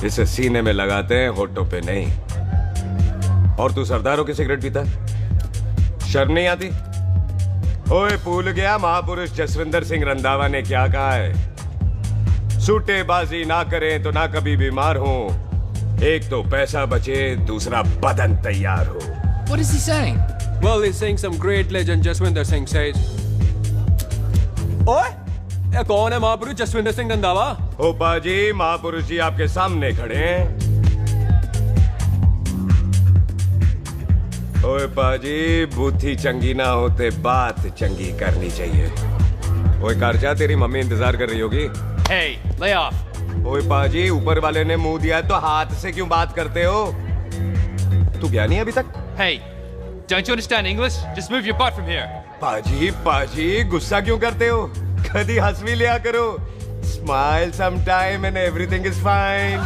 इसे सीने में लगाते हैं, होठों पे नहीं। और तू सरदारों की सिगरेट पीता है? शर्म नहीं आती? ओए भूल गया महापुरुष जसविंदर सिंह रंधावा ने क्या कहा है? सूटेबाजी ना करें तो ना कभी बीमार हो। एक तो पैसा बचे, दूसरा बदन तैयार हो। What is he saying? Well, he's saying some great legend Jaswinder Singh says. ओए, ये कौन है महापुरुष जसविंदर सिंह रंधावा? ओ बाजी, महापुरुष जी आपके सामने खड़े हैं। ओए बाजी, बुद्धि चंगी ना होते बात चंगी करनी चाहिए। ओए कारजा, तेरी मम्मी इंतजार कर रही होगी। Hey, lay off. ओए बाजी, ऊपर वाले ने मुंह दिया है तो हाथ से क्यों बात करते हो? तू गया नहीं अभी तक? Hey, don't you understand English? Just move your butt from here. पाजी, गुस्सा क्यों करते हो? कभी हंस भी लिया करो। Smile sometime and everything is fine.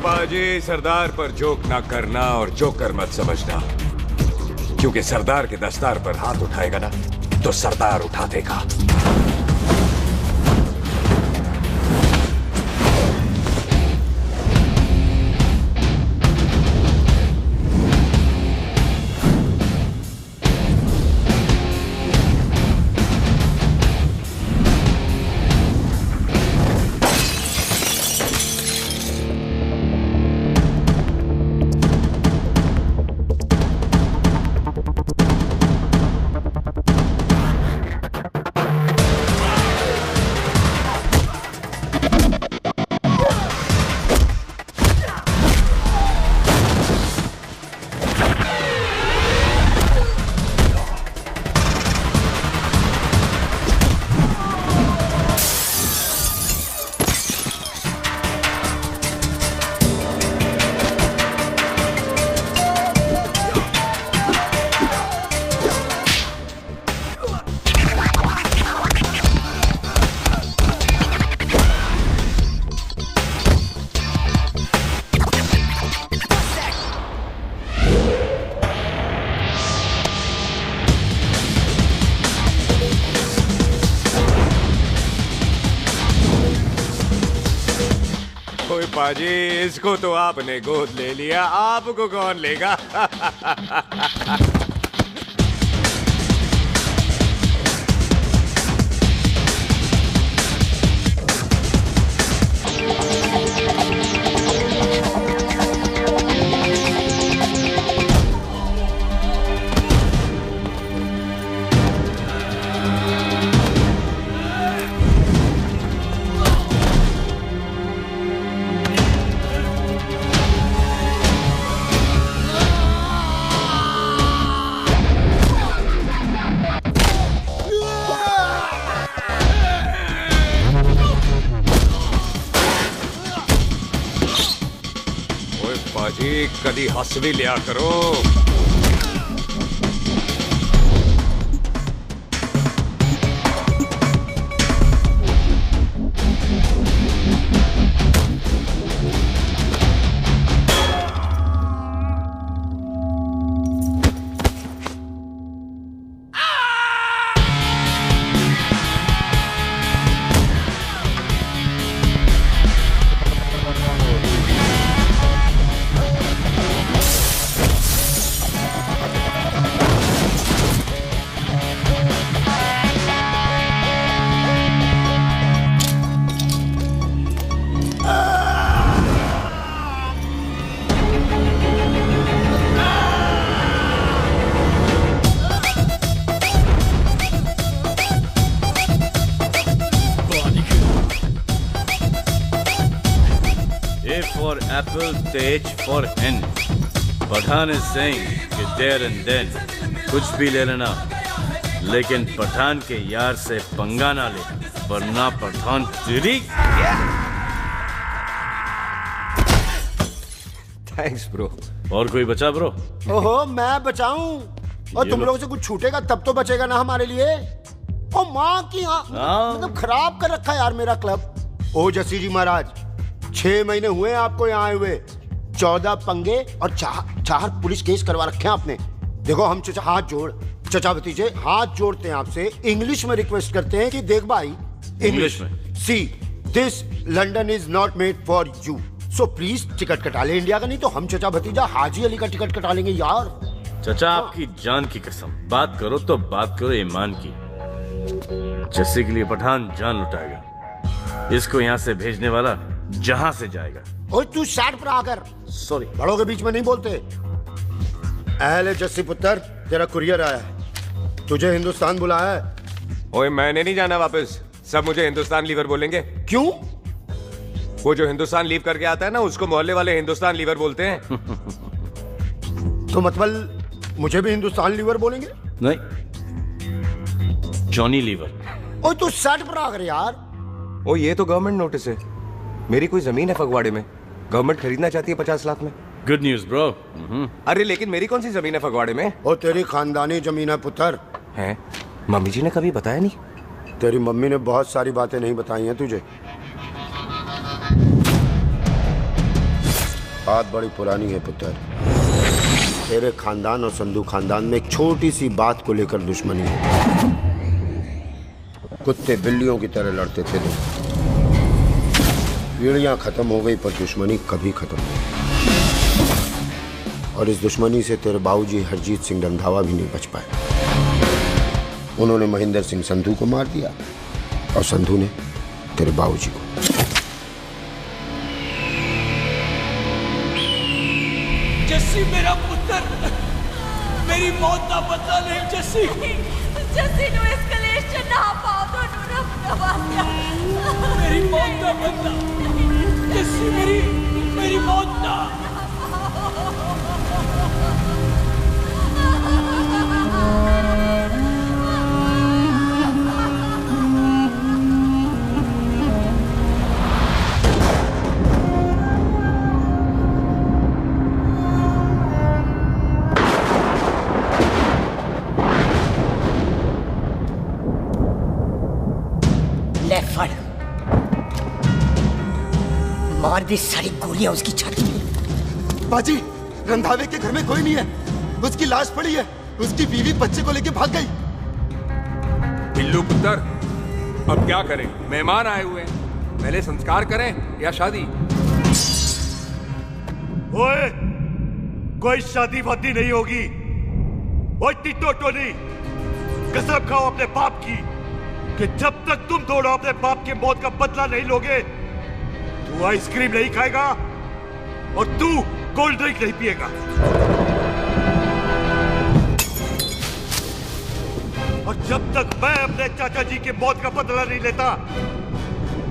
बाजी, सरदार पर जोक ना करना और जोकर मत समझना, क्योंकि सरदार के दस्तार पर हाथ उठाएगा ना तो सरदार उठा देगा। पाजी, इसको तो आपने गोद ले लिया, आपको कौन लेगा? कदी हंस भी लिया करो। for apple, the H for hen. Pathan is saying कि there and then कुछ भी ले लेना, लेकिन पठान के यार से पंगा ना ले, वरना पठान तेरी। Thanks bro. और कोई बचा ब्रो? ओहो मैं बचाऊं? और तुम लोगों से कुछ छूटेगा तब तो बचेगा ना हमारे लिए। ओ माँ की मतलब खराब कर रखा है यार मेरा क्लब। ओ जसी जी महाराज, 6 महीने हुए हैं आपको यहाँ आए हुए, 14 पंगे और 4 पुलिस केस करवा रखे हैं आपने। देखो हम चचा हाथ जोड़, चचा भतीजे हाथ जोड़ते हैं आपसे, इंग्लिश में रिक्वेस्ट करते हैं कि देख भाई, इंग्लिश में see this London is not made for you, so please ticket कटा ले इंडिया का, नहीं तो हम चचा भतीजा हाजी अली का टिकट कटा लेंगे यार। चचा आपकी जान की कसम, बात करो तो बात करो ईमान की। जस्सी के लिए पठान जान लुटाएगा, इसको यहाँ से भेजने वाला जहां से जाएगा। ओए तू साइड पर आकर, सॉरी, बड़ों के बीच में नहीं बोलते। अहले जस्सी पुत्र, तेरा कुरियर आया है, तुझे हिंदुस्तान बुलाया है। ओए मैंने नहीं जाना वापस, सब मुझे हिंदुस्तान लीवर बोलेंगे। क्यों? वो जो हिंदुस्तान लीव करके आता है ना, उसको मोहल्ले वाले हिंदुस्तान लीवर बोलते हैं। तो मतलब मुझे भी हिंदुस्तान लीवर बोलेंगे? नहीं, जॉनी लीवर। ओए तू साइड पर आकर यार। ओ ये तो गवर्नमेंट नोटिस है, मेरी कोई जमीन है फगवाड़े में, गवर्नमेंट खरीदना चाहती है 50 लाख में। Good news bro. अरे लेकिन मेरी कौन सी जमीन है फगवाड़े में? ओ तेरी खानदानी जमीन है पुत्र। है? मम्मी जी ने कभी बताया नहीं? तेरी मम्मी ने बहुत सारी बातें नहीं बताई हैं तुझे। बात बड़ी पुरानी है पुत्र, तेरे खानदान और संधू खानदान में एक छोटी सी बात को लेकर दुश्मनी है। कुत्ते बिल्लियों की तरह लड़ते थे लोग, पीढ़ियां खत्म हो गई पर दुश्मनी कभी खत्म नहीं। और इस दुश्मनी से तेरे बाबूजी हरजीत सिंह रंधावा भी नहीं बच पाए। उन्होंने महेंद्र सिंह संधू को मार दिया और संधू ने तेरे बाबूजी को। जस्सी मेरा पुत्र, मेरी मौत का बदला ले जस्सी। जस्सी नु इस कलेश च ना पाओ तो नु ना मेरी मौत का बदला जस्सी, मेरी मौत का। मार दी सारी गोलियां उसकी छाती में। बाजी, रंधावे के घर में कोई नहीं है, उसकी लाश पड़ी है, उसकी बीवी बच्चे को लेके भाग गई। बिल्लू पुत्र, अब क्या करें? मेहमान आए हुए हैं, पहले संस्कार करें या शादी? ओए, कोई शादी वादी नहीं होगी। ओए टिटोटोनी, कसम खाओ अपने बाप की कि जब तक तुम दोनों अपने बाप की मौत का बदला नहीं लोगे, तू आइसक्रीम नहीं खाएगा और तू कोल्ड ड्रिंक नहीं पिएगा। और जब तक मैं अपने चाचा जी की मौत का बदला नहीं लेता,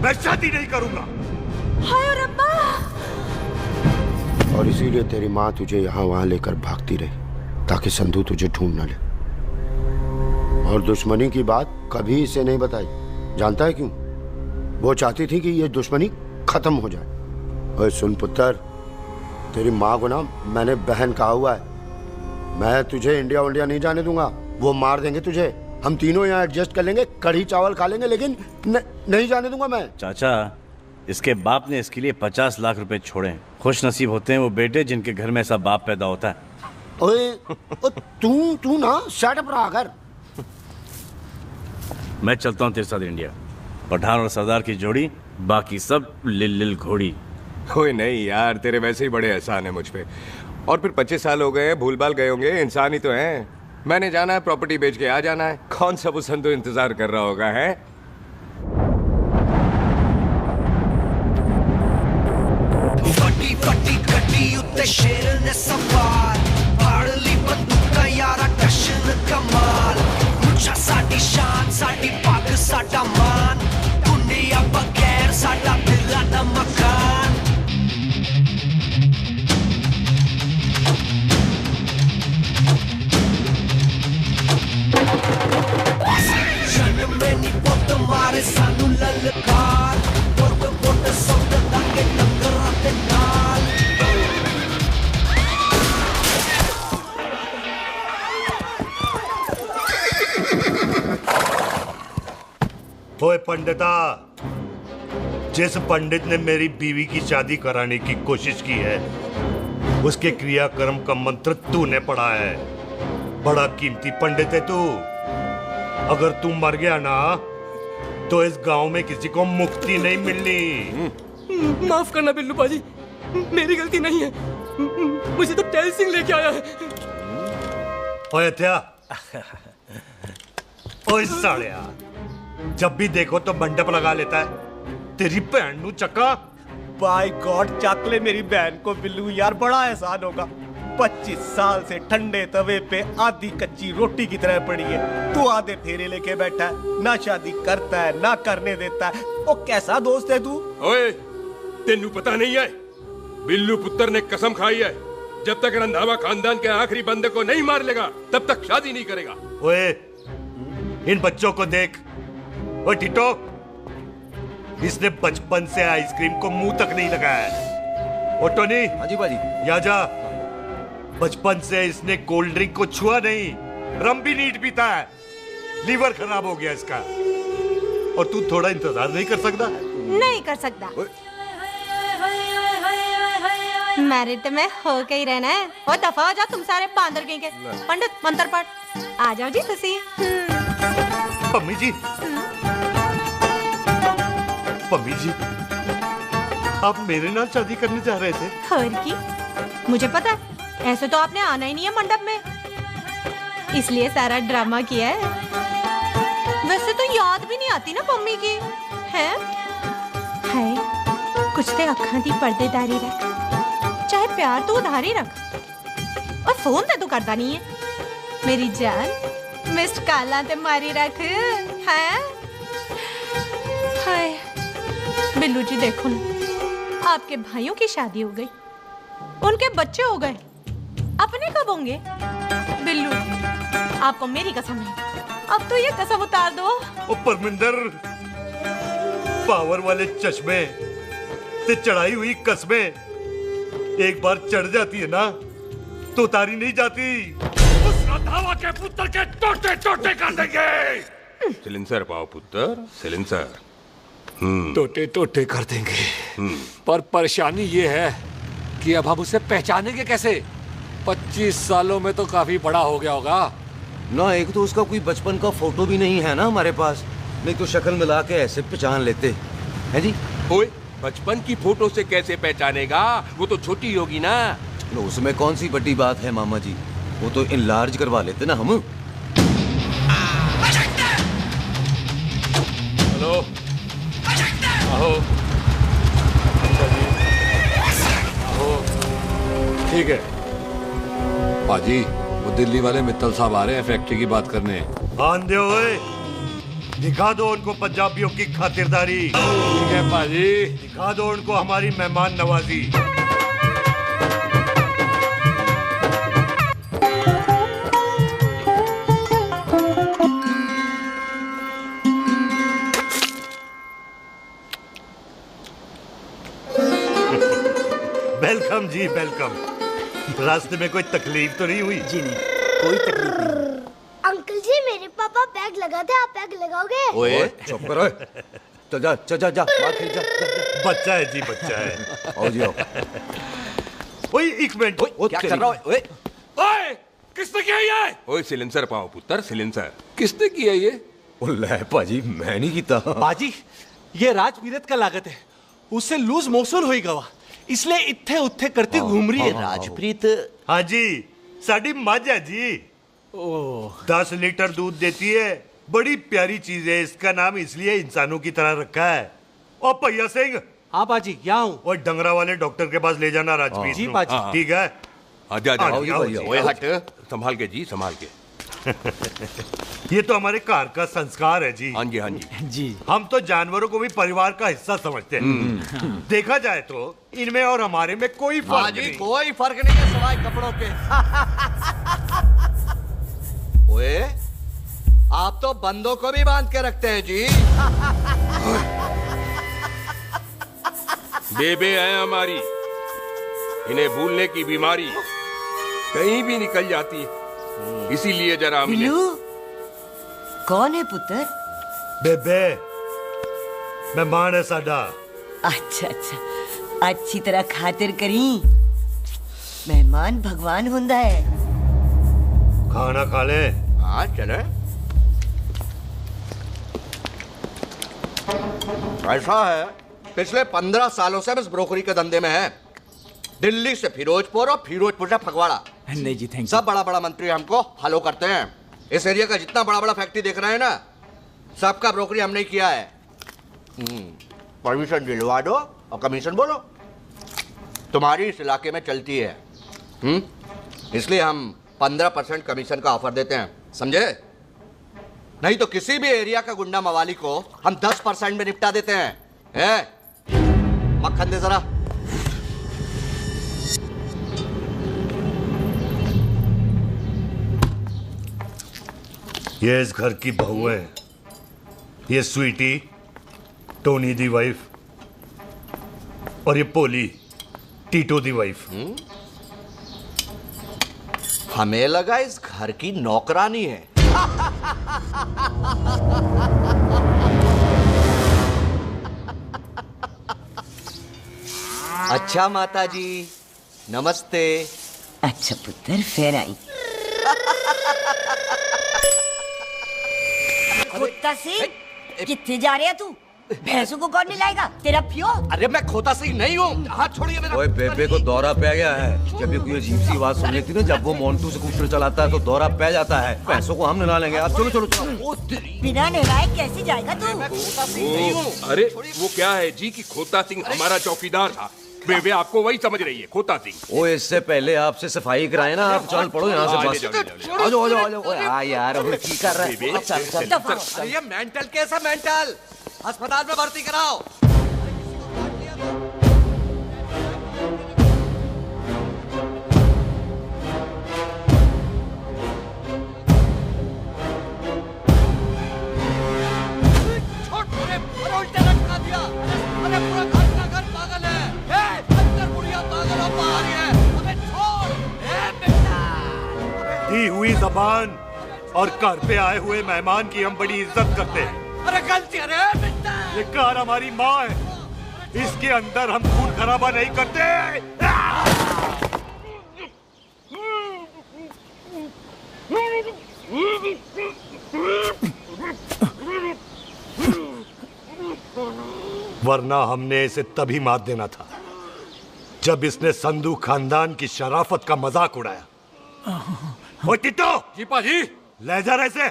मैं शादी नहीं करूंगा। हाय रब्बा। और इसीलिए तेरी माँ तुझे यहाँ वहां लेकर भागती रही ताकि संधू तुझे ढूंढ न ले। और दुश्मनी की बात कभी इसे नहीं बताई, जानता है क्यों? वो चाहती थी कि ये दुश्मनी खत्म हो जाए। ओए सुन पुत्र, तेरी माँ को ना मैंने बहन कहा हुआ है, मैं तुझे इंडिया नहीं जाने दूंगा। वो मार देंगे तुझे, हम तीनों यहाँ एडजस्ट कर लेंगे, कढ़ी चावल खा लेंगे, लेकिन नहीं जाने दूंगा मैं। चाचा, इसके बाप ने इसके लिए 50 लाख रुपए छोड़े। खुश नसीब होते हैं वो बेटे जिनके घर में ऐसा बाप पैदा होता है। ओए तू ना सेटअप रहा कर। मैं चलता हूँ तेरे साथ इंडिया। पठान और सरदार की जोड़ी, बाकी सब लिल घोड़ी। कोई नहीं यार, तेरे वैसे ही बड़े एहसान है मुझ पे। और फिर 25 साल हो गए, भूल भाल गए होंगे, इंसान ही तो हैं। मैंने जाना है, प्रॉपर्टी बेच के आ जाना है। कौन सा वो संधू इंतजार कर रहा होगा? है फटी फटी कटी उत्ते शेर ने सवार, फाड़ली बंदूका यारा टशन कमाल। मुझा साडी शान, साडी पग, साडा मान, दुनिया बगैर साडा दिल दा मकान। जन्म में नी पुत मारे सानू ललकार, पुत पुत सौदा के टक्कर ते नाल। ओए पंडिता, जिस पंडित ने मेरी बीवी की शादी कराने की कोशिश की है, उसके क्रियाकर्म का मंत्र तूने पढ़ा है। बड़ा कीमती पंडित है तू। अगर तू मर गया ना तो इस गांव में किसी को मुक्ति नहीं मिलनी। माफ करना बिल्लू बाजी, मेरी गलती नहीं है। मुझे तो टैल सिंह लेके आया है। ओए हत्या, ओए सालिया, जब भी देखो तो मंडप लगा लेता है। तेरी बहन नू चक्का। बाय गॉड, चक ले मेरी बहन को बिल्लू यार, बड़ा एहसान होगा। 25 साल से ठंडे तवे पे आधी कच्ची रोटी की तरह पड़ी है। तू आधे फेरे लेके बैठा है, ना शादी करता है ना करने देता है। वो कैसा दोस्त है तू? ओए, तेनू पता नहीं है, बिल्लू पुत्र ने कसम खाई है, जब तक रंधावा खानदान के आखिरी बंदे को नहीं मार लेगा तब तक शादी नहीं करेगा। ओए, इन बच्चों को देख। ओए टिटो, इसने बचपन से आइसक्रीम को मुंह तक नहीं लगाया है। ओ टोनी। हाँ जी बाजी। या जा। बचपन से इसने कोल्ड ड्रिंक को छुआ नहीं, रम भी नीट पीता है। लीवर खराब हो गया इसका। और तू थोड़ा इंतजार नहीं कर सकता? नहीं कर सकता। मैरिड में हो के ही रहना है। और दफा हो जाओ तुम सारे बांदर कहीं के। पंडित मंत्र पढ़। आ जाओ जी तुसी। पम्मी जी, पम्मी जी, आप मेरे नाल शादी करने जा रहे थे? और की? मुझे पता है, ऐसे तो आपने आना ही नहीं है मंडप में, इसलिए सारा ड्रामा किया है। वैसे तो याद भी नहीं आती ना पम्मी की, है? कुछ ते अखां दी पर्देदारी रख, चाहे प्यार तो उधार ही रख। और फोन ते तू करता नहीं है। मेरी जान, मिस्ड काला ते मारी रख, है? हाय बिल्लू जी, देखो ना, आपके भाइयों की शादी हो गई, उनके बच्चे हो गए, अपने कब होंगे? बिल्लू, आपको मेरी कसम है, अब तो ये कसम उतार दो। ओ परमिंदर, पावर वाले चश्मे ते चढ़ाई हुई कस्में एक बार चढ़ जाती है ना तो उतारी नहीं जाती। उस रंधावा के पुत्र के टोटे टोटे कर देंगे। सिलेंसर पाओ पुत्र, सिलेंसर। टोटे टोटे कर देंगे। पर परेशानी ये है कि अब हम उसे पहचानेंगे कैसे? 25 सालों में तो काफी बड़ा हो गया होगा ना। एक तो उसका कोई बचपन का फोटो भी नहीं है ना हमारे पास, नहीं तो शक्ल मिला के ऐसे पहचान लेते हैं जी। ओए, बचपन की फोटो से कैसे पहचानेगा? वो तो छोटी होगी ना। उसमें कौन सी बड़ी बात है मामा जी, वो तो इनलार्ज करवा लेते ना हम। हेलो, आओ। आओ। ठीक है पाजी, वो दिल्ली वाले मित्तल साहब आ रहे हैं फैक्ट्री की बात करने। आंधे ओए, दिखा दो उनको पंजाबियों की खातिरदारी। ठीक है पाजी, दिखा दो उनको हमारी मेहमान नवाजी। वेलकम जी, वेलकम। रास्ते में कोई तकलीफ तो नहीं हुई? जी नहीं, कोई तकलीफ नहीं। अंकल जी, मेरे पापा पैग लगाते, आप पैग लगाओगे? ओए चुप करो, चल जा चल जा जा, बाहर खेल जा, जा। बच्चा है जी, बच्चा है। आओ जी आओ। ओए एक मिनट, क्या कर रहा है? ओए ओए, किसने किया ये? ओए सिलेंसर पाओ पुत्र, सिलेंसर। किसने किया ये? ले पाजी, मैं नहीं कीता। बाजी, ये राजपीरत का लागत है, उससे लूज मोशन होई गवा, इसलिए इत्थे उत्थे करती घूम रही है। राजप्रीत? हाँ जी, साड़ी मझ है जी। 10 लीटर दूध देती है, बड़ी प्यारी चीज है। इसका नाम इसलिए इंसानों की तरह रखा है। और भैया सिंह। हाँ बाजी, क्या हूँ? और डंगरा वाले डॉक्टर के पास ले जाना राजपीत। जी बाजी। ठीक है, आजा आजा। ओए हट, संभाल के जी, संभाल के। ये तो हमारे घर का संस्कार है जी। हाँ जी, हाँ जी जी। हम तो जानवरों को भी परिवार का हिस्सा समझते हैं। देखा जाए तो इनमें और हमारे में कोई फर्क नहीं। कोई फर्क नहीं है सिवाय कपड़ों के। ओए, आप तो बंदों को भी बांध के रखते हैं जी। बेबे है हमारी, इन्हें भूलने की बीमारी कहीं भी निकल जाती है, इसीलिए जरा बिल्लू, कौन है पुत्र? बेबे, मेहमान है साडा। अच्छा अच्छा, अच्छी तरह खातिर करी। मेहमान भगवान हुंदा है। खाना खा ले। हाँ चले। ऐसा है, पिछले 15 सालों से हम इस ब्रोकरी के धंधे में हैं। दिल्ली से फिरोजपुर और फिरोजपुर से फगवाड़ा। नहीं जी, थैंक यू। सब बड़ा बड़ा मंत्री हमको फॉलो करते हैं। इस एरिया का जितना बड़ा बड़ा फैक्ट्री देख रहे हैं ना, सबका ब्रोकरी हमने ही किया है। परमिशन दिलवा दो और कमीशन बोलो। तुम्हारी इस इलाके में चलती है। इसलिए हम 15% कमीशन का ऑफर देते हैं, समझे? नहीं तो किसी भी एरिया का गुंडा मवाली को हम 10% में निपटा देते हैं। मक्खन दे जरा। ये इस घर की बहू है। ये स्वीटी, टोनी दी वाइफ, और ये पोली, टीटो दी वाइफ। हमें लगा इस घर की नौकरानी है। अच्छा माता जी, नमस्ते। अच्छा पुत्र, फिर आई। खोता सिंह, कितने जा रहे है तू? भैंसों को कौन मिलाएगा? तेरा पियो? अरे मैं खोता सिंह नहीं हूँ। हाथ छोड़िए मेरा। ओए बेबे को दौरा पै गया है। जब भी कोई अजीब सी आवाज सुन लेती ना, जब वो मोन्टू स्कूटर चलाता है तो दौरा पै जाता है। भैंसों को हम नहला लेंगे। आप चलो चलो चलो। बिना नहलाए कैसे जाएगा तू? अरे वो क्या है जी कि खोता सिंह हमारा चौकीदार था। बेबे आपको वही समझ रही है, खोता सिंह। ओ इससे पहले आपसे सफाई कराए ना। आप चल पड़ो यहाँ से बस। आ जाओ आ जाओ आ जाओ। ओए हाँ यार, अब की कर रहा है? चल चल। ये मेंटल कैसा मेंटल? अस्पताल में भर्ती कराओ। दी हुई जबान और घर पे आए हुए मेहमान की हम बड़ी इज्जत करते हैं। अरे गलती है रे। ये कार हमारी माँ है, इसके अंदर हम खून खराबा नहीं करते। वरना हमने इसे तभी मार देना था जब इसने संधू खानदान की शराफत का मजाक उड़ाया। ओ टिट्टो जी पाजी, ले जा रहे से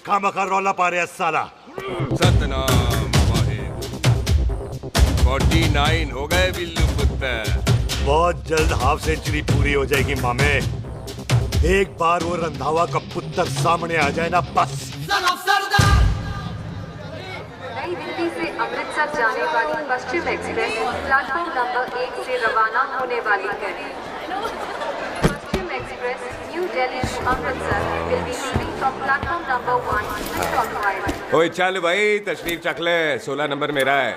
खामखा रौला पा रहे साला। सतनाम वाहेगुरु। 49 हो गए बिल्लू पुत्र। बहुत जल्द हाफ सेंचुरी पूरी हो जाएगी मामे। एक बार वो रंधावा का पुत्र सामने आ जाए ना, बस। नई दिल्ली से अमृतसर जाने वाली पश्चिम एक्सप्रेस प्लेटफॉर्म नंबर 1 से रवाना होने वाली है। Paschim Express New Delhi to Amritsar will be leaving from platform number 1। ओए चल भाई, तशरीफ चख ले। 16 नंबर मेरा है।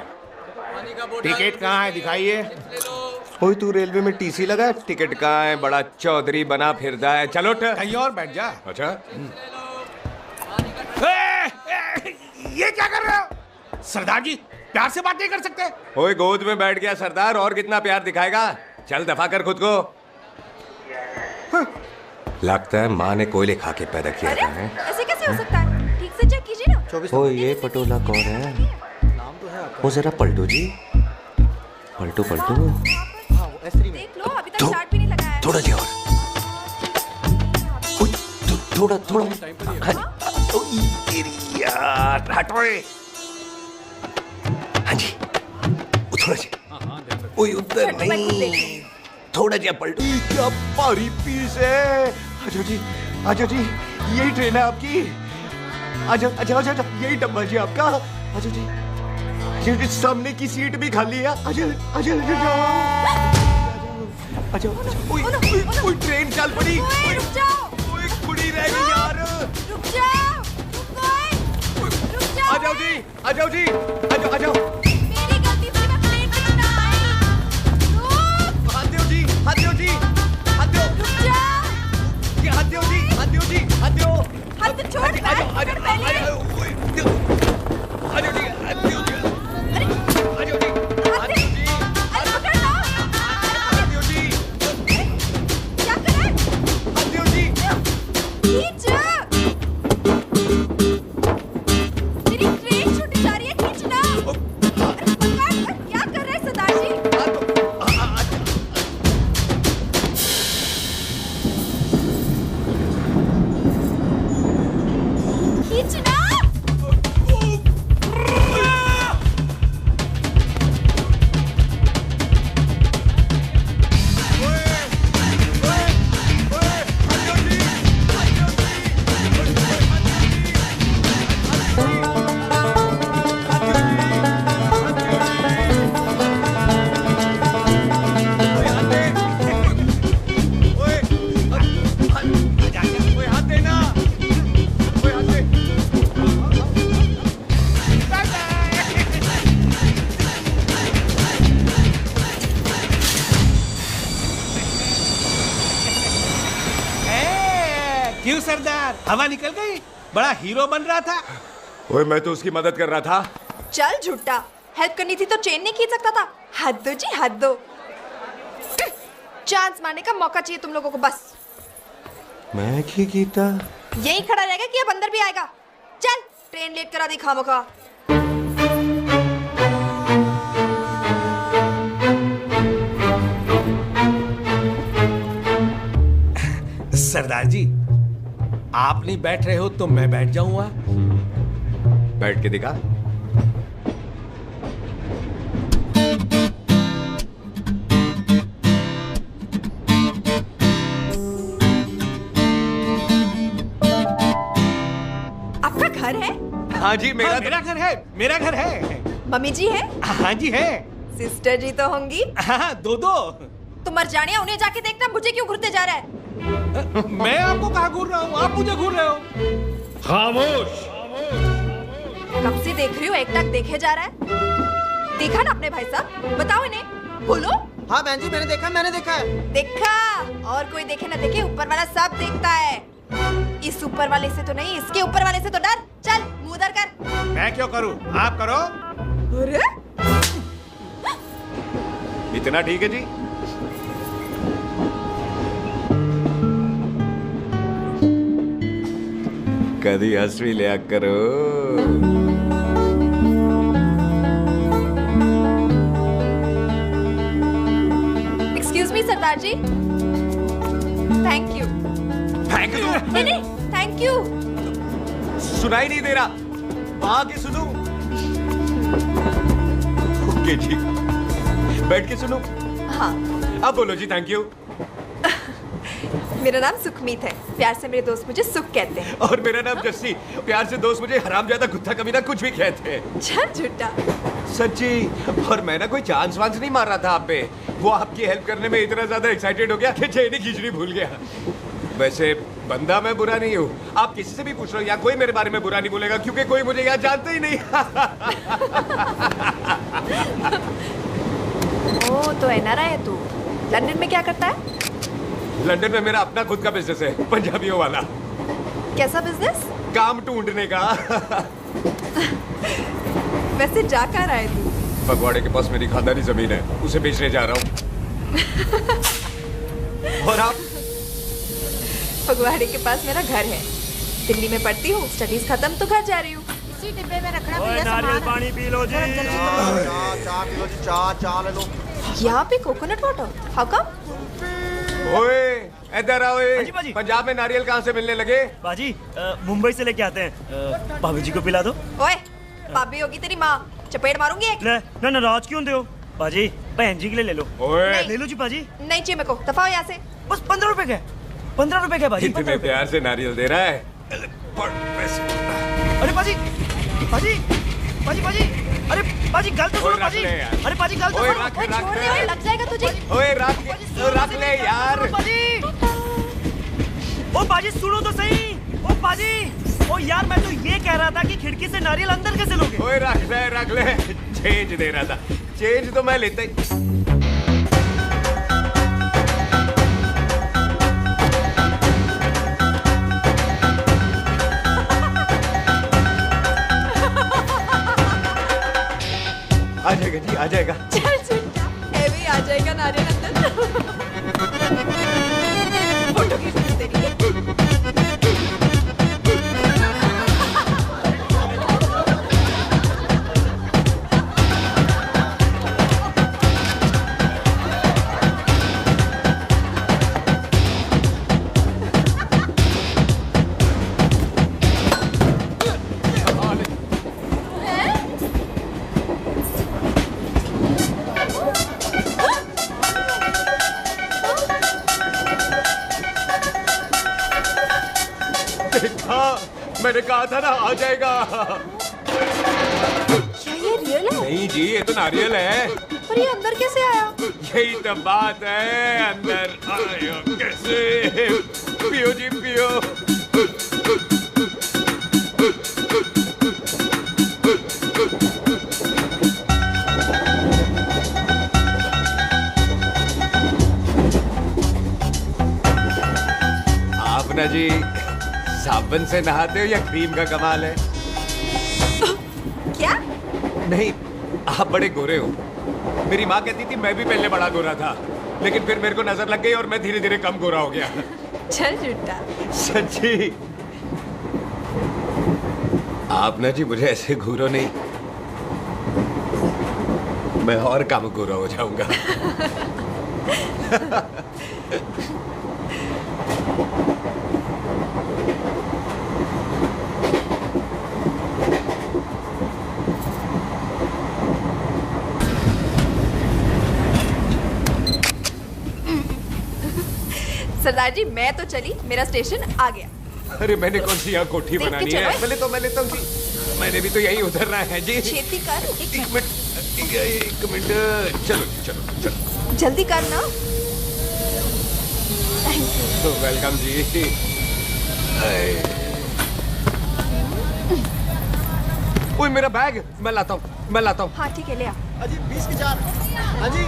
टिकट कहाँ है? दिखाइए। ओए तू रेलवे में टीसी लगा है? टिकट कहाँ है? बड़ा चौधरी बना फिरदा है। चलो उठ। कहीं और बैठ जा। अच्छा ये क्या कर रहे हो? सरदार जी, प्यार से बात नहीं कर सकते? ओए गोद में बैठ गया सरदार, और कितना प्यार दिखाएगा? चल दफा कर खुद को। लगता है माँ ने कोयले खा के पैदा किया था। ऐसे कैसे हो सकता है? ठीक से चेक कीजिए ना। ओ ये पटोला कौन है? वो जरा पलटो जी, पलटो पलटो। देख लो, अभी तक चार्ट भी नहीं लगाया है। थोड़ा जी और। थोड़ा थोड़ा। तेरी यार हटोए। हाँ जी, थोड़ा जी। ओए उधर नहीं, थोड़ा जी पलटो। क्या भारी पीस है। आजो जी, आजो जी, यही ट्रेन है आपकी। आजो आजो आजो, यही डब्बा जी आपका। आजो जी, ये सामने की सीट भी खाली है। आजो आजो आजो आजो। ओए ओए, ट्रेन चल पड़ी। रुक जाओ। ओए कुड़ी रह गई यार। रुक जाओ। रुक जाओ। आ जाओ जी, आ जाओ जी, आ जाओ आ जाओ। मेरी गलती से मैं प्लेन में ना आई। हाथ दो जी, हाथ दो जी, हाथ दो। रुक जाओ। ये हाथ दो जी, हाथ दो जी, हाथ दो। हाथ तो छोड़। आ जाओ आ जाओ आ जाओ। आ जाओ जी, हाथ दो जी। खींच। मेरी ट्रेन छूटी जा रही है, खींचना। अरे पकड़, क्या कर रहे हैं सरदार जी? खींचना। क्यों सरदार, हवा निकल गई? बड़ा हीरो बन रहा था। ओए मैं तो उसकी मदद कर रहा था। चल झूठा, हेल्प करनी थी तो चेन नहीं खींच सकता था। हद दो जी, हद दो। चांस मारने का मौका चाहिए तुम लोगों को बस। मैं क्या कीता? यही खड़ा रहेगा कि अब अंदर भी आएगा? चल, ट्रेन लेट करा दी खामोखा। सरदार जी, आप नहीं बैठ रहे हो तो मैं बैठ जाऊंगा। बैठ के दिखा। आपका घर है? हाँ जी, मेरा घर है, मेरा घर है। मम्मी जी है? हाँ जी है। सिस्टर जी तो होंगी? हाँ, दो। तुम मर जाने, उन्हें जाके देखना मुझे क्यों घूरते जा रहा है। मैं आपको कहाँ घूर रहा हूँ, आप मुझे घूर रहे हो। खामोश। कब से देख रही हो, एक टक देखे जा रहा है। देखा ना अपने भाई साहब, बताओ इन्हें, बोलो। हाँ बहन जी, मैंने देखा है। देखा? और कोई देखे ना देखे, ऊपर वाला सब देखता है। इस ऊपर वाले से तो नहीं, इसके ऊपर वाले से तो डर। चल मुंह उधर कर। मैं क्यों करूँ, आप करो। अरे इतना ठीक है जी? कभी हंस भी लिया करो। एक्सक्यूज मी सरदार ji. Thank you. Thank you? नहीं, थैंक यू। सुनाई नहीं दे रहा, वहां के सुनूं? ओके जी, बैठ के सुनूं? हाँ। अब बोलो जी थैंक यू। मेरा नाम सुखमीत है, प्यार से मेरे दोस्त मुझे सुख कहते हैं। और मेरा नाम जस्सी, प्यार से दोस्त मुझे हरामजादा, कुत्ता कमीना कुछ भी कहते हैं। चल झूठा। सच्ची। और मैं ना कोई चांस वांस नहीं मार रहा था आप पे, वो आपकी हेल्प करने में इतना ज्यादा एक्साइटेड हो गया कि चेन ही खींचनी भूल गया। वैसे बंदा मैं बुरा नहीं हूँ, आप किसी से भी पूछ लो, यहाँ कोई मेरे बारे में बुरा नहीं बोलेगा क्योंकि कोई मुझे यहाँ जानता ही नहीं। ओ तो एनआरआई है तू। लंदन में क्या करता है? लंदन में मेरा अपना खुद का बिजनेस है, पंजाबियों वाला। कैसा बिजनेस? काम ढूंढने का। वैसे जा कहाँ रहा है तू? फगवाड़े के पास मेरी खानदानी जमीन है, उसे बेचने जा रहा हूँ। और आप? फगवाड़े के पास मेरा घर है, दिल्ली में पढ़ती हूँ, स्टडीज खत्म तो घर जा रही हूँ। इसी डिब्बे में रखना ओए नारियल पानी पी लो जी। चाय पी लो जी, चाय ले लो। यहाँ पे कोकोनट वाटर? How come? ओए इधर आओ। पंजाब में नारियल कहाँ से मिलने लगे? बाजी मुंबई से लेके आते हैं, भाभी जी को पिला दो। ओए भाभी होगी तेरी माँ, चपेट मारूंगी एक। ना नाराज क्यों दे हो बाजी, बहन जी के लिए ले लो। ओए ले लो जी बाजी। नहीं चाहिए मेरे को, दफा हो यहाँ से। बस 15 रुपए के, 15 रुपए के बाजी। इतने प्यार से नारियल दे रहा है। अरे बाजी, बाजी, बाजी, बाजी, अरे बाजी गल तो सुनो बाजी। अरे बाजी गल तो सुनो। छोड़ दे, ओए लग जाएगा तुझे। ओए रख ले यार। बाजी, ओ बाजी सुनो तो सही। ओ बाजी, ओ यार मैं तो ये कह रहा था कि खिड़की से नारियल अंदर कैसे लोगे? ओए रख ले, चेंज दे रहा था। चेंज तो मैं लेता ही। आ जाएगा जी, आ जाएगा। चल झूठा, हैवी आ जाएगा नारियल अंदर। फोटो खींच तेरी। हाँ, मैंने कहा था ना आ जाएगा। क्या ये रियल है? नहीं जी, ये तो नारियल है। पर ये अंदर कैसे आया? यही तो बात है, अंदर आया कैसे? पियो जी पियो। आप ना जी साबुन से नहाते हो या क्रीम का कमाल है? क्या? नहीं, आप बड़े गोरे हो। मेरी माँ कहती थी मैं भी पहले बड़ा गोरा था, लेकिन फिर मेरे को नजर लग गई और मैं धीरे धीरे कम गोरा हो गया। चल झूठा। सच्ची। आप ना जी मुझे ऐसे घूरो नहीं, मैं और कम गोरा हो जाऊंगा। सरदार जी मैं तो चली, मेरा स्टेशन आ गया। अरे मैंने कौन सी यहाँ कोठी देख के बनानी चलो। है? मैं लेता हूँ जी। मैंने भी तो यही उतरना है जी। छेती कर। एक मिनट। चलो चलो चलो। जल्दी कर ना। तो वेलकम जी। ओए मेरा बैग मैं लाता हूँ। हाँ ठीक है, ले आ। अजी 20 के 4। अजी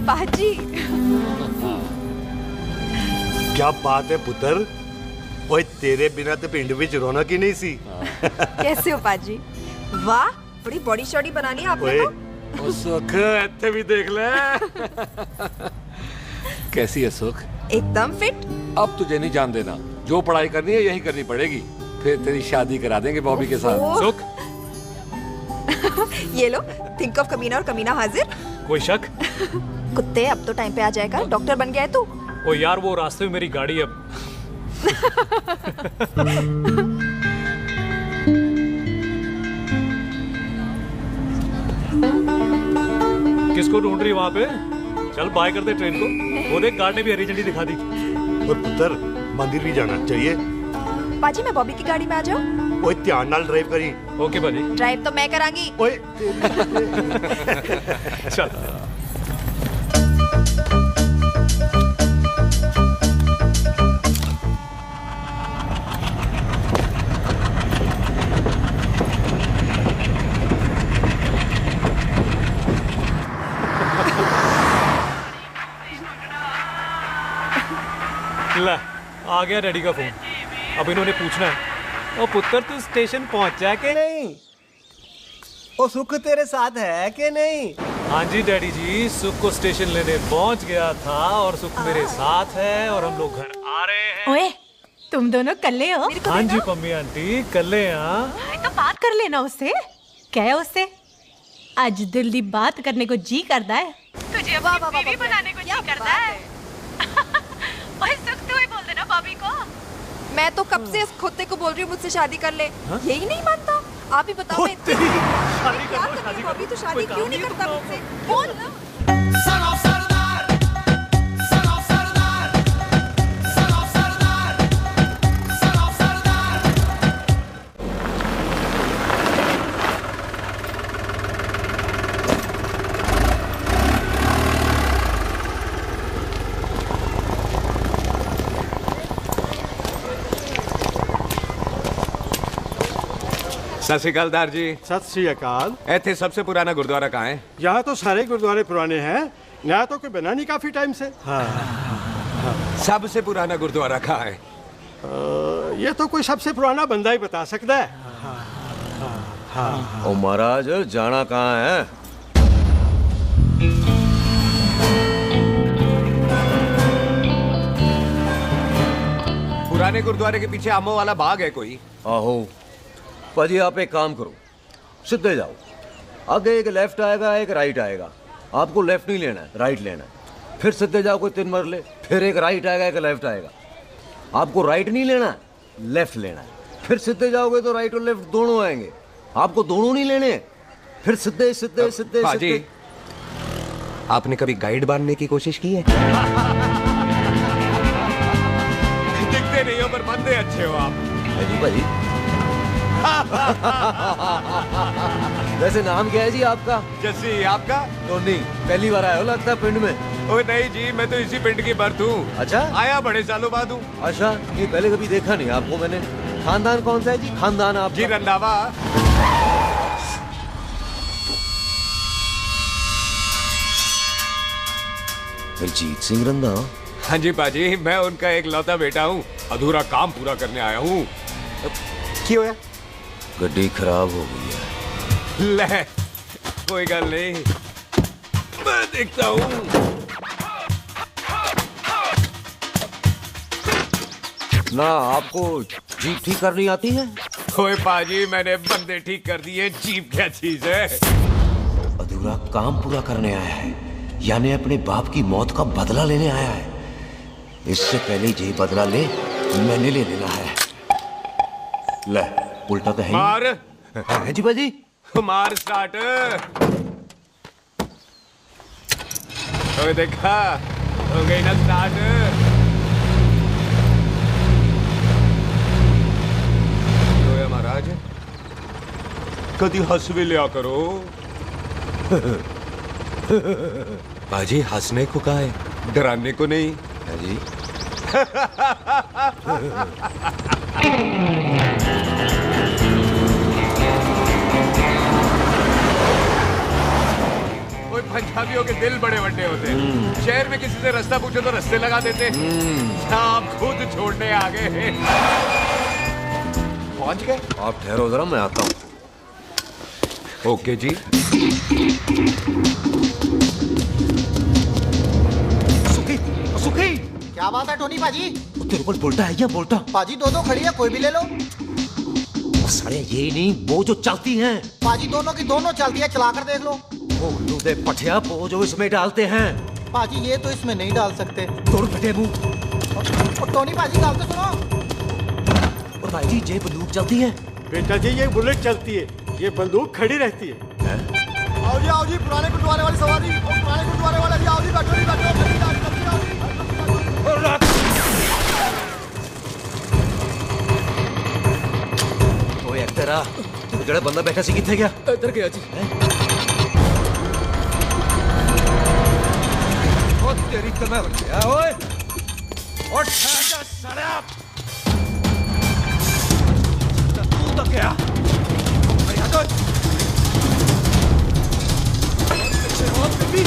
पाजी। क्या बात है पुत्र? ओए तेरे बिना तो पिंड विच रौनक ही नहीं सी। कैसे हो पाजी? वाह, बड़ी बॉडी शॉडी बना ली आपने तो। ओ सुख, इत्थे भी देख ले। कैसी है सुख? एकदम फिट। अब तुझे नहीं जान देना, जो पढ़ाई करनी है यही करनी पड़ेगी, फिर तेरी शादी करा देंगे बॉबी के साथ। सुख, ये लो, थिंक ऑफ कमीना और कमीना हाजिर। कोई शक? कुत्ते अब तो टाइम पे आ जाएगा, डॉक्टर बन गया है तू। ओ यार वो रास्ते में मेरी गाड़ी अब। किसको ढूंढ रही वहां पे? चल बाय कर दे ट्रेन को। वो देख गार्ड ने भी हरी झंडी दिखा दी। और पुत्र मंदिर भी जाना चाहिए। पाजी मैं बॉबी की गाड़ी में आ जाऊं? ओए ध्यान नाल ड्राइव करी। ओके बाजी। ड्राइव तो मैं करांगी। ओए चल। ला, आ गया डैडी का फोन। अब इन्होंने पूछना है, ओ पुत्र तू स्टेशन पहुंचा के नहीं? ओ सुख तेरे साथ है कि नहीं? हाँ जी डैडी जी, सुख को स्टेशन लेने पहुंच गया था और सुख मेरे साथ है और हम लोग घर आ रहे हैं। ओए, तुम दोनों कल्ले हो? हाँ जी पम्मी आंटी, कल्ले हैं। तो बात कर लेना उससे। क्या है उससे? आज दिल दी बात करने को जी करता है। तुझे अपनी बीवी बनाने को जी करता है। ओए सुख, तू ही बोल देना भाभी को। मैं तो कब से इस खोते को बोल रही हूँ मुझसे शादी कर ले, यही नहीं मानता। आप ही बताओ मैं क्या करूँ? अभी तो शादी क्यों नहीं करता मुझसे? बोल ना। सत श्री अकाल दार जी। सत श्री अकाल। ऐथे सबसे पुराना गुरुद्वारा कहाँ है? यहाँ तो सारे गुरुद्वारे पुराने हैं, नया तो कोई बना नहीं काफी टाइम से। सबसे पुराना गुरुद्वारा कहाँ है? ये तो कोई सबसे पुराना बंदा ही बता सकता है। ओ महाराज जाना कहाँ है? पुराने गुरुद्वारे के पीछे आमों वाला बाग है कोई? आहो पाजी, आप एक काम करो, सीधे जाओ। आगे एक लेफ्ट आएगा, एक राइट आएगा। आपको लेफ्ट नहीं लेना है, राइट लेना है। फिर सीधे जाओ कोई 3 मरले, फिर एक राइट आएगा, एक लेफ्ट आएगा। आपको राइट नहीं लेना है, लेफ्ट लेना है। फिर सीधे जाओगे तो राइट और लेफ्ट दोनों आएंगे। आपको दोनों नहीं लेने, फिर सीधे सीधे सीधे पाजी, आपने कभी गाइड बांधने की कोशिश की है? दिखते नहीं हो पर बंदे अच्छे हो आप। भाई वैसे नाम क्या है जी आपका? जस्सी, आपका? टोनी। पहली बार आया हो लगता है पिंड में। ओए नहीं जी, मैं तो इसी पिंड की बर्थ हूँ। अच्छा, आया बड़े सालों बाद हूँ। अच्छा, ये पहले कभी देखा नहीं आपको मैंने। खानदान कौन सा है जी? खानदान आप जी रंधावा। अरिजीत सिंह रंधावा? हाँ जी पाजी, मैं उनका एक लौता बेटा हूँ। अधूरा काम पूरा करने आया हूँ। क्यों है? गड्डी खराब हो गई है। ले, कोई गल नहीं, मैं देखता हूँ। ना आपको जीप ठीक करनी आती है? ओए पाजी, मैंने बंदे ठीक कर दिए, जीप क्या चीज है? अधूरा काम पूरा करने आया है, यानी अपने बाप की मौत का बदला लेने आया है। इससे पहले ये बदला ले, मैंने ले लेना है। ले, उल्टा तो है मार। है जी बाजी। मार स्टार्ट। ओए देखा, हो गई ना स्टार्ट। तो महाराज, कभी हंस भी लिया करो। बाजी, हंसने को कहा है, डराने को नहीं। है जी। कोई पंजाबियों के दिल बड़े बड़े होते हैं। शहर में किसी से रास्ता पूछो तो रास्ते लगा देते। आप खुद छोड़ने आ गए। पहुंच गए? आप ठहरो जरा, मैं आता हूँ। ओके जी। सुखी, सुखी। क्या बात है टोनी पाजी? तेरे को बोलता है या बोलता? पाजी दो खड़ी है, कोई भी ले लो। सारे ये नहीं, वो जो चलती हैं। पाजी दोनों की दोनों चलती है, चला कर देख लो। दे पठिया, वो जो इसमें डालते हैं। पाजी ये तो इसमें नहीं डाल सकते। तोड़ फटे मुंह। और टोनी पाजी डाल तो सुनो। और भाई जी, ये बंदूक चलती है? बेटा जी, ये बुलेट चलती है, ये बंदूक खड़ी रहती है। आओ जी, पुराने गुरुद्वारे वाली सवारी। पुराने गुरुद्वारे वाले आओ जी, बैठो जी, बैठो। ओए तेरा जड़ा बंदा बैठा सी किथे गया? इधर गया जी। ओ तेरी तो मैं बच गया। ओए उठ जा साला। तू तो क्या? अरे हटो। पीछे हो बेबी।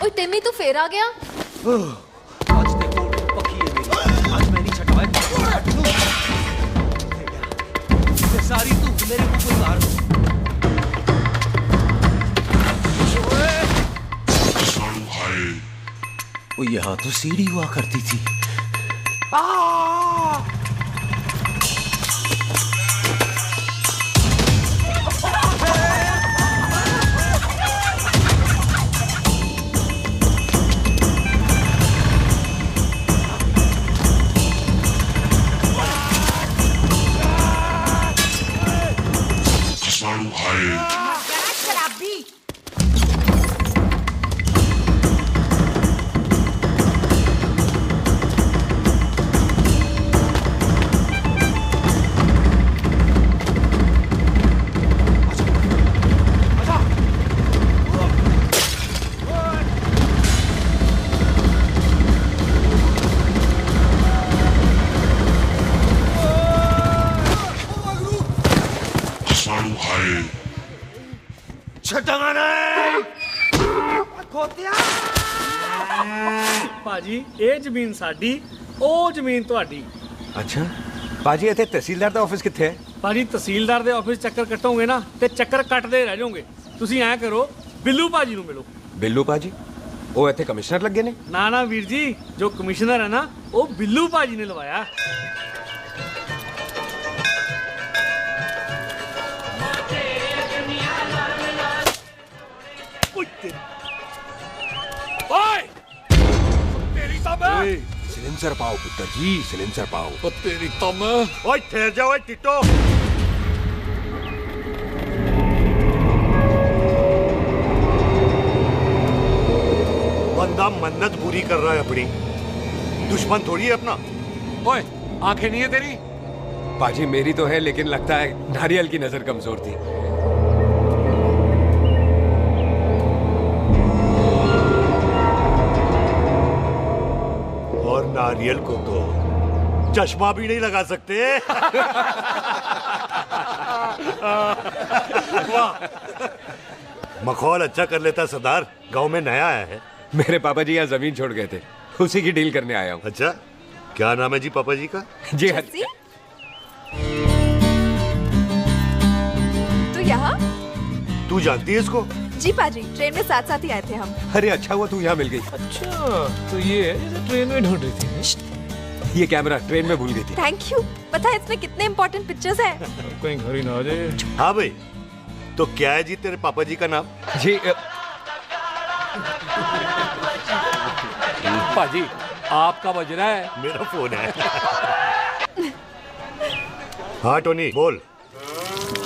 ओए टिमी, तू फिर आ गया? आज देखो पकी है मेरी। आज मैं नहीं छटवाए। ये सारी तू मेरे मुंह पर उतार दो। वो यहाँ तो सीढ़ी हुआ करती थी। ਭਾਜੀ ਇਹ ਜ਼ਮੀਨ ਸਾਡੀ, ਉਹ ਜ਼ਮੀਨ ਤੁਹਾਡੀ। अच्छा पाजी, इतने तहसीलदार ਦਾ ਆਫਿਸ ਕਿੱਥੇ ਹੈ? ਭਾਜੀ ਤਹਿਸੀਲਦਾਰ ਦੇ ਆਫਿਸ ਚੱਕਰ ਕੱਟੋਗੇ ਨਾ ਤੇ ਚੱਕਰ ਕੱਟਦੇ ਰਹਿ ਜਾਓਗੇ। ਤੁਸੀਂ ਐਂ ਕਰੋ, ਬਿੱਲੂ ਭਾਜੀ ਨੂੰ ਮਿਲੋ। ਬਿੱਲੂ ਭਾਜੀ? ਉਹ ਇੱਥੇ ਕਮਿਸ਼ਨਰ ਲੱਗੇ ਨੇ? ਨਾ ਨਾ ਵੀਰ ਜੀ, ਜੋ ਕਮਿਸ਼ਨਰ ਹੈ ਨਾ, ਉਹ ਬਿੱਲੂ ਭਾਜੀ ਨੇ ਲਵਾਇਆ। ਓਏ सिलेंसर पाओ पुत्र जी, सिलेंसर पाओ। ओ तेरी तम। ओए ठहर जाओ ओए टिट्टो। बंदा मन्नत पूरी कर रहा है अपनी, दुश्मन थोड़ी है अपना। ओए आंखें नहीं है तेरी? पाजी मेरी तो है, लेकिन लगता है नारियल की नजर कमजोर थी। और नारियल को तो चश्मा भी नहीं लगा सकते। वाह, मखौल अच्छा कर लेता सरदार। गांव में नया आया है। मेरे पापा जी यहाँ जमीन छोड़ गए थे, उसी की डील करने आया हूँ। अच्छा, क्या नाम है जी पापा जी का? जी तू यहाँ? तू जानती है इसको? जी पाजी, ट्रेन में साथ साथ ही आए थे हम। अरे अच्छा हुआ तू यहाँ मिल गई। अच्छा, तो ये है जैसे ट्रेन में ढूंढ रही थी। ये कैमरा ट्रेन में भूल गई थी। Thank you. पता है इसमें कितने इम्पोर्टेंट पिक्चर्स हैं। कहीं घर ही ना आ जाए। हाँ भाई, तो क्या है जी तेरे पापा जी का नाम? जी पाजी आपका बज रहा है। मेरा फोन है। हाँ टोनी बोल।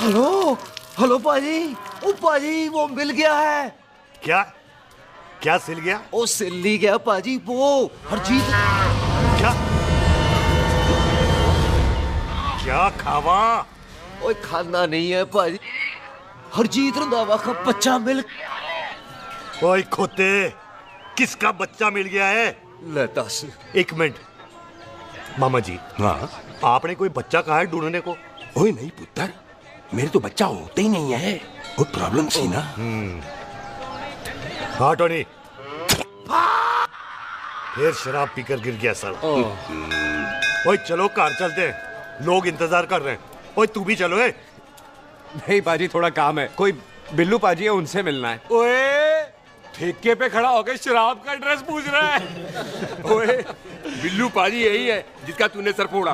हेलो हेलो पाजी। ओ पाजी वो मिल गया है। क्या क्या सिल गया? ओ सिल्ली गया पाजी, वो हरजीत। क्या क्या खावा? ओए खाना नहीं है पाजी, हरजीत रंधावा का बच्चा मिल। ओए खोते, किसका बच्चा मिल गया है? ले दस। एक मिनट मामा जी। हाँ, आपने कोई बच्चा कहा है ढूंढने को? ओए नहीं पुत्र, मेरे तो बच्चा होते ही नहीं है, वो प्रॉब्लम थी ना। हाँ टोनी, फिर शराब पीकर गिर गया सर। ओए चलो कार चलते हैं, लोग इंतजार कर रहे हैं। ओए तू भी चलो। है नहीं पाजी, थोड़ा काम है। कोई बिल्लू पाजी है, उनसे मिलना है। ओए ठेके पे खड़ा होकर शराब का एड्रेस पूछ रहा है। ओए बिल्लू पाजी यही है जिसका तूने सर फोड़ा।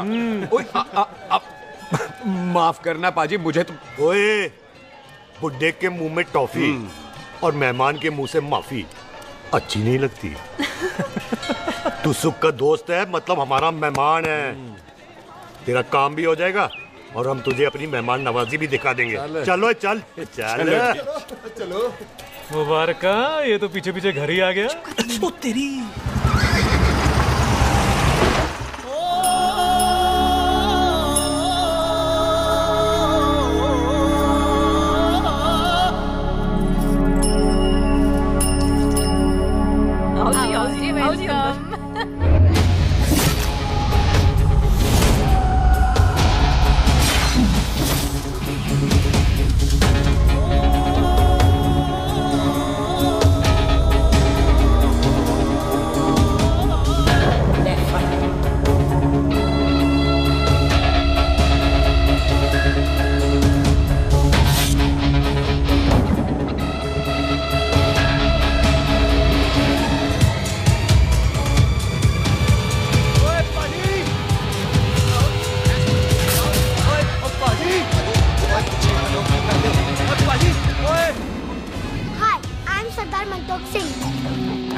ओए माफ करना पाजी, मुझे तो। ओए बुड्ढे के मुंह में टॉफी और मेहमान के मुंह से माफी अच्छी नहीं लगती। तू सुख का दोस्त है, मतलब हमारा मेहमान है। तेरा काम भी हो जाएगा और हम तुझे अपनी मेहमान नवाजी भी दिखा देंगे। चलो चल चल चलो। मुबारका, ये तो पीछे पीछे घर ही आ गया। ओ तेरी।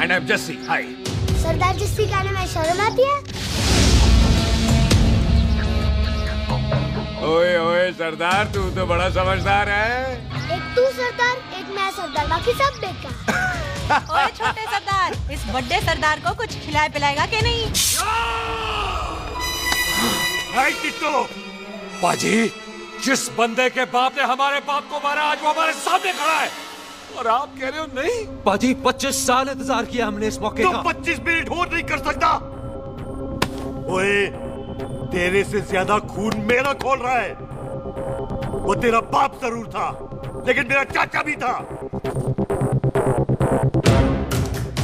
And I'm Jesse. Hi. सरदार जस्सी कहने में शर्म आती है? ओए ओए सरदार, तू तो बड़ा समझदार है। एक तू सरदार, एक मैं सरदार, बाकी सब बेकार। ओए छोटे सरदार, इस बड़े सरदार को कुछ खिलाए पिलाएगा कि नहीं? हाय टिट्टो। पाजी, जिस बंदे के बाप ने हमारे बाप को मारा, आज वो हमारे सामने खड़ा है और आप कह रहे हो नहीं? पाजी 25 साल इंतजार किया हमने इस मौके का। 25 मिनट और नहीं कर सकता। ओए तेरे से ज्यादा खून मेरा खोल रहा है। वो तेरा बाप जरूर था, लेकिन मेरा चाचा भी था।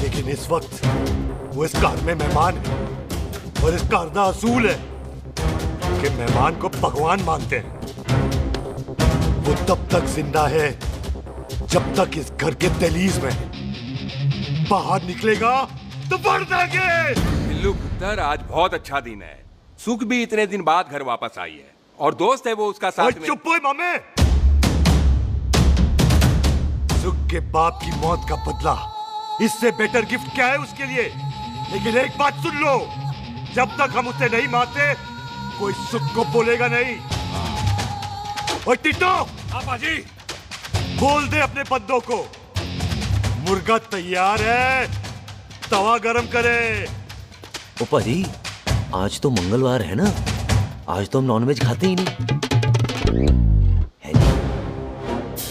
लेकिन इस वक्त वो इस घर में मेहमान है और इस घर का असूल है कि मेहमान को भगवान मानते हैं। वो तब तक जिंदा है जब तक इस घर के दहलीज में बाहर निकलेगा तो बढ़ जाएंगे। बिल्लू पुत्र, आज बहुत अच्छा दिन है। सुख भी इतने दिन बाद घर वापस आई है और दोस्त है वो उसका साथ में। चुप हो मामे। सुख के बाप की मौत का बदला, इससे बेटर गिफ्ट क्या है उसके लिए? लेकिन एक बात सुन लो, जब तक हम उसे नहीं मारते कोई सुख को बोलेगा नहीं। ओए टिट्टो, बाजी बोल दे अपने बंदों को मुर्गा तैयार है, तवा गरम करे। ओपा जी, आज तो मंगलवार है ना, आज तो हम नॉनवेज खाते ही नहीं है जी?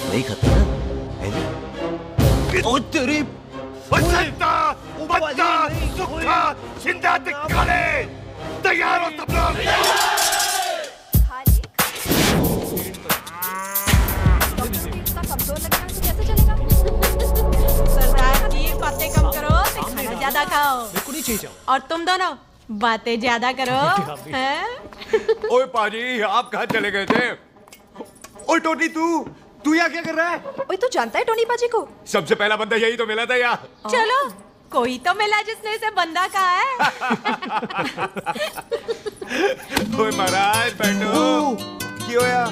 नहीं खाते ना है जी? ओ तेरी बच्चा सुखा जिंदा दिखाले, तैयार हो सब लोग। कमजोर लगना तो कैसे चलेगा? सरदार जी बातें कम करो, खाना ज्यादा खाओ। मेरे को नहीं चाहिए। और तुम दोनों बातें ज्यादा करो, हैं? ओए पाजी, आप कहाँ चले गए थे? ओए टोनी, तू यहाँ क्या कर रहा है? ओए तू जानता है टोनी पाजी को? सबसे पहला बंदा यही तो मिला था यहाँ। चलो कोई तो मिला जिसने इसे बंदा कहा है। ओए महाराज बैठो। क्यों होया?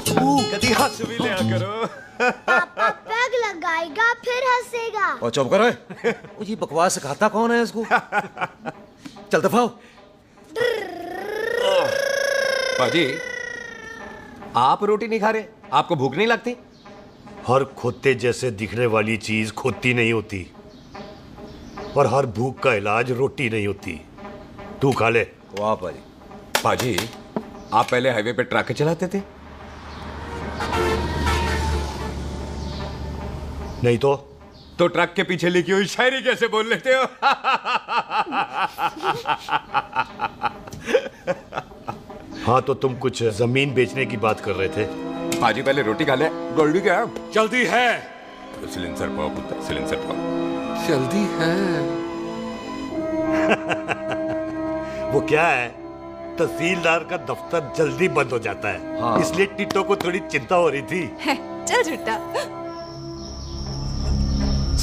कभी हंस भी लिया करो। पापा पैग लगाएगा फिर हंसेगा। और चुप करो। ये बकवास सिखाता कौन है इसको? चल दफाओ। पाजी, आप रोटी नहीं खा रहे? आपको भूख नहीं लगती? हर खोते जैसे दिखने वाली चीज खोती नहीं होती, और हर भूख का इलाज रोटी नहीं होती। तू खा ले। वाह पाजी। पाजी, आप पहले हाईवे पे ट्रक चलाते थे? नहीं तो ट्रक के पीछे लिखी हुई शायरी कैसे बोल लेते हो? हाँ, तो तुम कुछ जमीन बेचने की बात कर रहे थे। पाजी पहले रोटी खा ले। गोल्डी क्या? जल्दी है। सिलेंसर पाओ पुत्र, सिलेंसर पाओ। जल्दी है। वो क्या है, तहसीलदार का दफ्तर जल्दी बंद हो जाता है। हाँ। इसलिए टिट्टो को थोड़ी चिंता हो रही थी। चल झुट्टा।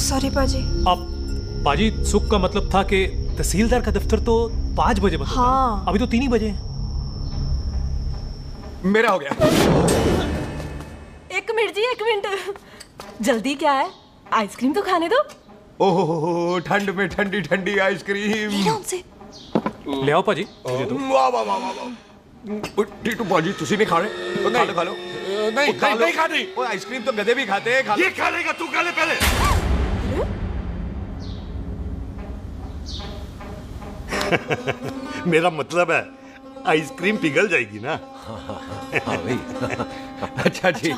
सॉरी पाजी। अब पाजी, सुख का मतलब था कि तहसीलदार का दफ्तर तो 5 बजे बंद होता है। हाँ। अभी तो 3 ही बजे हैं। मेरा हो गया। एक मिनट जी, एक मिनट। जल्दी क्या है? आइसक्रीम तो खाने दो। ओह, ठंड में ठंडी ठंडी आइसक्रीम। ले आओ पाजी, मुझे दो। वाह वाह वाह वाह। टीटू पाजी, तुसी नहीं खा रहे? खा लो खा लो। नहीं खानी। वो आइसक्रीम तो गधे भी खाते हैं। ये खा लेगा, तू खा ले पहले। मेरा मतलब है आइसक्रीम पिघल जाएगी ना। हाँ भाई। अच्छा जी।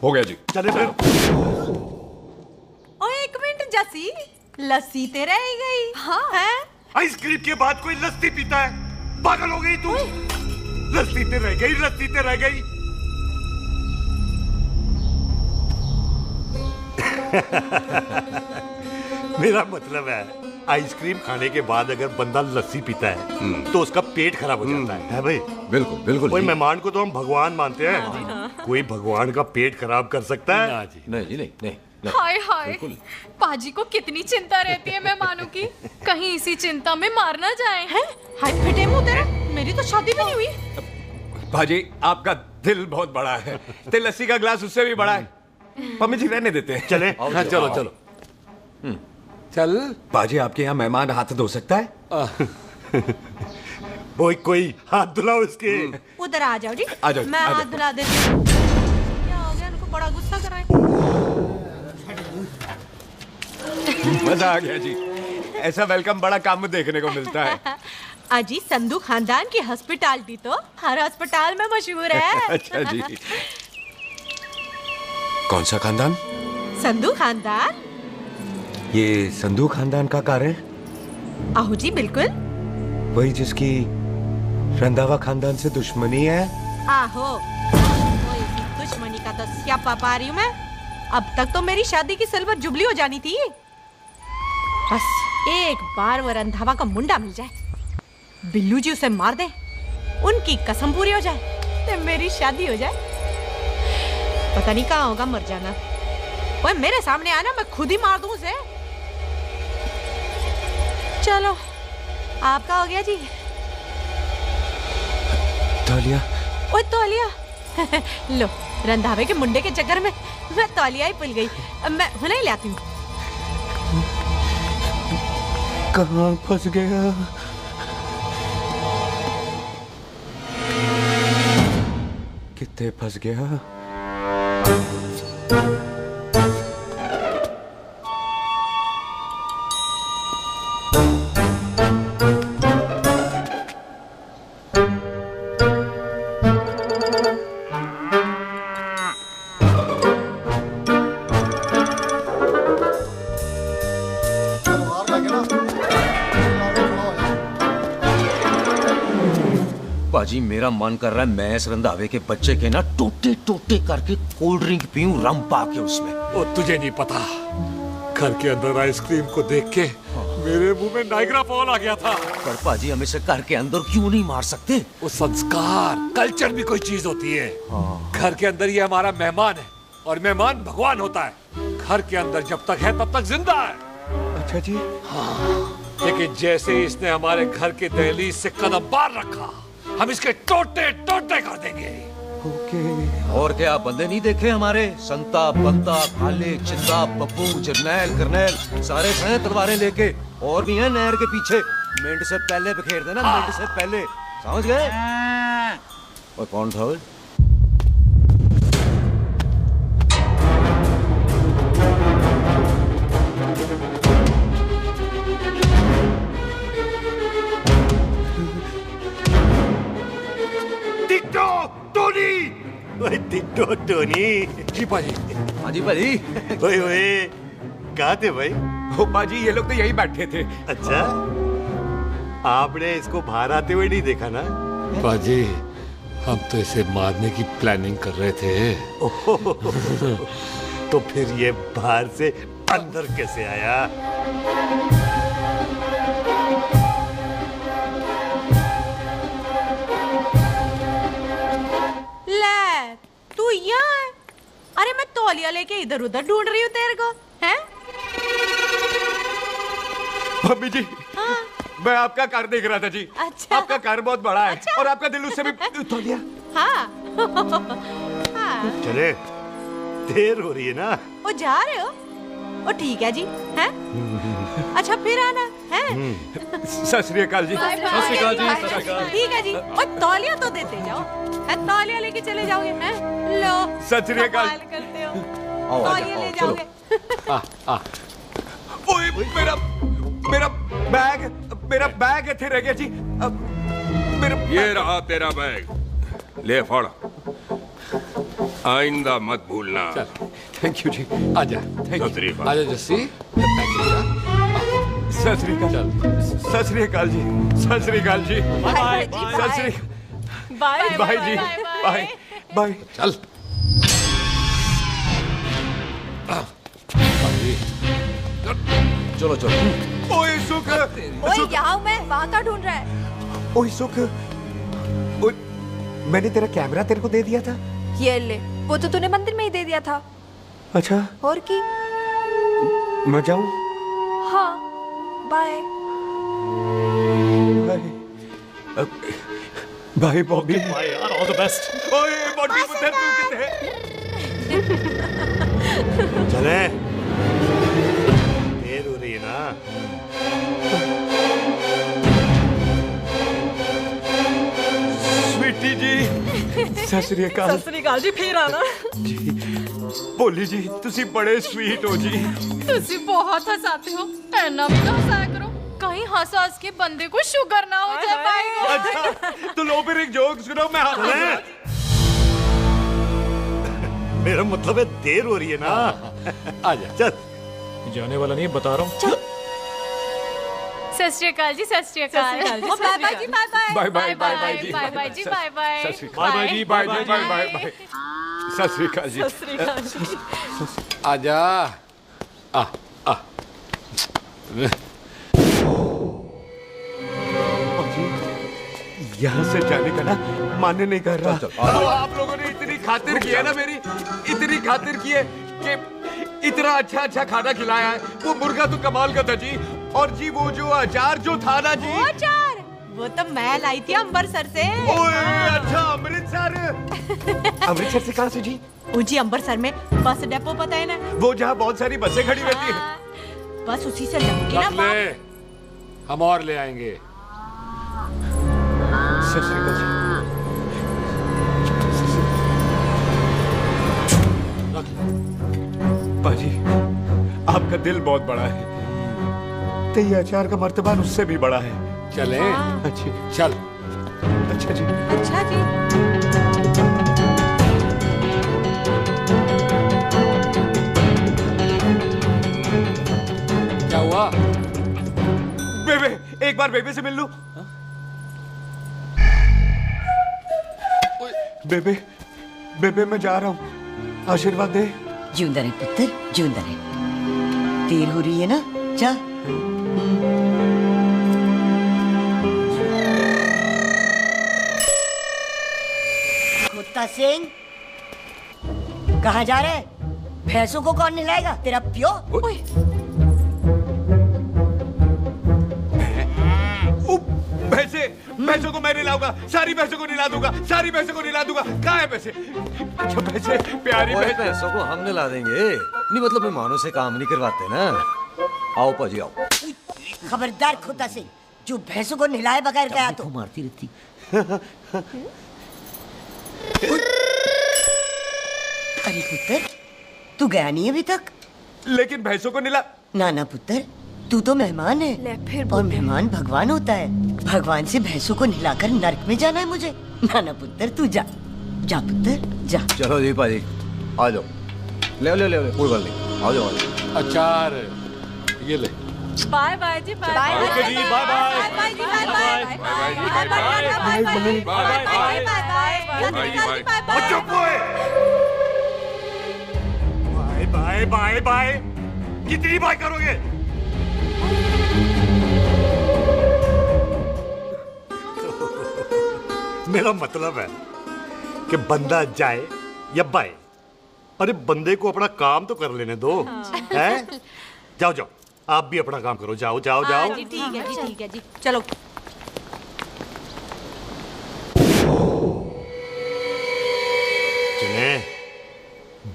हो गया जी। चले फिर। ओ एक मिनट जसी, लस्सी ते रह गई। हाँ है। आइसक्रीम के बाद कोई लस्सी पीता है? पागल हो गई तू? लस्सी ते रह गई, लस्सी ते रह गई। मेरा मतलब है आइसक्रीम खाने के बाद अगर बंदा लस्सी पीता है तो उसका पेट खराब हो जाता है भाई? बिल्कुल बिल्कुल। कोई मेहमान को तो हम भगवान मानते हैं, कोई भगवान का पेट खराब कर सकता है? नहीं जी, नहीं। हाय हाय, पाजी को कितनी चिंता रहती है मेहमानों की, कहीं इसी चिंता में मार ना जाए। हैं? हाय फिटे मुंह तेरा, मेरी तो शादी भी नहीं हुई। भाजी, आपका दिल बहुत बड़ा है। ते लस्सी का ग्लास उससे भी बड़ा है। मम्मी जी रहने देते हैं। चले। हाँ, चलो चलो। चल। पाजी, आपके यहाँ मेहमान हाथ धो सकता है? कोई हाथ धुलाओ इसके। उधर आ जाओ जी। आ जाओ, मैं आ जाओ। हाथ धुला देती हूँ। क्या हो गया, उनको बड़ा गुस्सा कर रहे हैं। मजा आ गया जी। ऐसा वेलकम बड़ा काम देखने को मिलता है। अजी, संधू खानदान की हॉस्पिटैलिटी तो हर अस्पताल में मशहूर है। अच्छा जी। कौन सा खानदान? संधू खानदान। ये संधू खानदान का कार है? आहू जी बिल्कुल। वही जिसकी रंधावा खानदान से दुश्मनी है? आहो, वो इसी दुश्मनी का तो स्यापा पा रही हूँ मैं। अब तक तो मेरी शादी की सिल्वर जुबली हो जानी थी। बस एक बार वो रंधावा का मुंडा मिल जाए, बिल्लू जी उसे मार दे, उनकी कसम पूरी हो जाए, तो मेरी शादी हो जाए। पता नहीं कहाँ होगा मर जाना। ओए मेरे सामने आना, मैं खुद ही मार दूं उसे। चलो आपका हो गया जी। तौलिया। ओए तौलिया। लो, रंधावे के मुंडे के चक्कर में मैं तौलिया ही भूल गई। मैं हुने ही लाती हूँ। कहाँ फंस गया? कितने फंस गया? पाजी मेरा मन कर रहा है मैं इस रंधावे के बच्चे के ना टोटे टोटे करके कोल्ड ड्रिंक पीऊं, रम पाके उसमें। ओ तुझे नहीं पता, घर के अंदर आइसक्रीम को देख के मेरे मुंह में नाइग्रा फॉल आ गया था। पर पाजी हम इसे घर के अंदर क्यों नहीं मार सकते? वो संस्कार कल्चर भी कोई चीज होती है। घर के अंदर ये हमारा मेहमान है और मेहमान भगवान होता है। घर के अंदर जब तक है तब तक जिंदा है। अच्छा जी। हाँ, लेकिन जैसे ही इसने हमारे घर के दहलीज से कदम बाहर रखा, हम इसके टोटे टोटे कर देंगे। और क्या आप बंदे नहीं देखे हमारे? संता, बंता, खालिक, चिंता, पप्पू, जरनैल, करनैल सारे हैं तलवारें लेके, और भी हैं नहर के पीछे। मिनट से पहले बिखेर देना, मिनट से पहले, समझ गए? और कौन था वो? Ditto Tony. जी पाजी। हाँ जी पाजी। ओए ओए, कहाँ थे भाई? ओ पाजी, ये लोग तो यही बैठे थे। अच्छा, आपने इसको बाहर आते हुए नहीं देखा ना? पाजी, हम तो इसे मारने की प्लानिंग कर रहे थे। तो फिर ये बाहर से अंदर कैसे आया? तू यहाँ है? अरे मैं तौलिया लेके इधर उधर ढूंढ रही हूँ तेरे को, हैं? भाभी जी, हाँ? मैं आपका कार देख रहा था जी। अच्छा। आपका कार बहुत बड़ा है। अच्छा। और आपका दिल उससे भी तौलिया। हाँ। हाँ। चले, देर हो रही है ना? वो जा रहे हो? वो ठीक है जी, हैं? अच्छा फिर आना, हैं? सत श्री अकाल जी। सत श्री अकाल जी, सत श्री अकाल। ठीक है जी। और तौलिया तो देते जाओ, हैं? तौलिया लेके चले जाओगे, हैं? लो। सत श्री अकाल। करते हो। तौलिया ले जाओगे। ओए, मेरा बैग इथे रह गया जी। ये रहा तेरा बैग, ले फड़। आइंदा मत भूलना। थैंक यू जी। आजा। आजा जस्सी। सत श्री अकाल। सत श्री अकाल जी। सत श्री अकाल जी। बाय सत श्री बाय बाय जी। Bye bye. चल। चलो चलो। ओए सुख। ओए यहाँ मैं, वहाँ का ढूंढ रहा है? ओए सुख, मैंने तेरा कैमरा तेरे को दे दिया था। ये ले, वो तो तूने मंदिर में ही दे दिया था। अच्छा। और की? मैं जाऊं? हाँ, बाय। बाय बॉबी। बाय यार, ऑल द बेस्ट। ओए बॉबी पुत्र, तू किथे? चले, देर हो रही है ना? स्वीटी जी, सत श्री अकाल। सत श्री अकाल जी, फिर आना। भोली जी, तुसी बड़े स्वीट हो जी। तुसी बहुत हंसाते हो, ऐना भी ना हंसाया करो, कहीं हंस हंस के बंदे को शुगर ना हो जाए। भाई अच्छा, तो लो फिर एक जोक सुनो, मैं हंस। मेरा मतलब है देर हो रही है ना? आजा। चल। जाने वाला नहीं, बता रहा हूँ। सत श्री अकाल जी, सत श्री अकाल। बाय बाय जी, bye bye. Bye bye bye जी। बाय बाय जी, बाय बाय। बाय बाय जी, bye bye bye bye bye. सत श्री अकाल जी। सत श्री अकाल जी। आजा। यहाँ से जाने का ना मन नहीं कर रहा। तो आप लोगों ने इतनी खातिर की है ना मेरी, इतनी खातिर की है कि इतना अच्छा अच्छा खाना खिलाया है। वो मुर्गा तो कमाल का था जी। और जी वो जो अचार जो था ना जी, वो अचार वो तो मैं लाई थी अमृतसर से। ओए अच्छा अमृतसर। अमृतसर से कहाँ से जी? जी अमृतसर में बस डिपो पता है ना, वो जहाँ बहुत सारी बसें खड़ी रहती है। बस उसी से लग के ना बाप। हम और ले आएंगे। सत श्री अकाल जी। पाजी आपका दिल बहुत बड़ा है, तो ये अचार का मर्तबा उससे भी बड़ा है। चले? अच्छी चल। अच्छा जी। अच्छा जी। क्या हुआ? बेबे, एक बार बेबे से मिल लूं। बेबे, बेबे मैं जा रहा हूँ, आशीर्वाद दे। जिंदा रहे पुत्र, जिंदा रहे। देर हो रही है ना, जा। कुत्ता सिंह, कहाँ जा रहे? भैंसों को कौन नहलाएगा? तेरा प्यो? भैंसों को मैं नहलाऊंगा, सारी भैंसों को नहला दूंगा, सारी भैंसों को नहला दूंगा। कहाँ है पैसे? अच्छा भैंसे, प्यारी भैंसों को हम नहला देंगे। नहीं मतलब मेहमानों से काम नहीं करवाते ना। आओ पाजी आओ। खबरदार कुत्ता सिंह, जो भैंसों को नहलाए बगैर गया तो मारती रहती। अरे पुत्र, तू गया नहीं अभी तक? लेकिन भैंसों को नहला। ना ना पुत्र, तू तो मेहमान है और मेहमान भगवान होता है। भगवान से भैंसों को नहलाकर नरक में जाना है मुझे? ना ना पुत्र, तू जा, जा पुत्र जा। चलो जी पाजी, आ जाओ। ले ले ले ले, कोई बात नहीं, आ जाओ। अचार ये ले। बाय बाय जी, बाय बाय जी, बाय बाय बाय जी, bye bye bye bye bye bye bye bye. कितनी बाय करोगे? मेरा मतलब है कि बंदा जाए या बाय, अरे बंदे को अपना काम तो कर लेने दो। हैं? जाओ जाओ, आप भी अपना काम करो। जाओ जाओ जाओ। जी ठीक है जी, ठीक है जी, चलो। चले,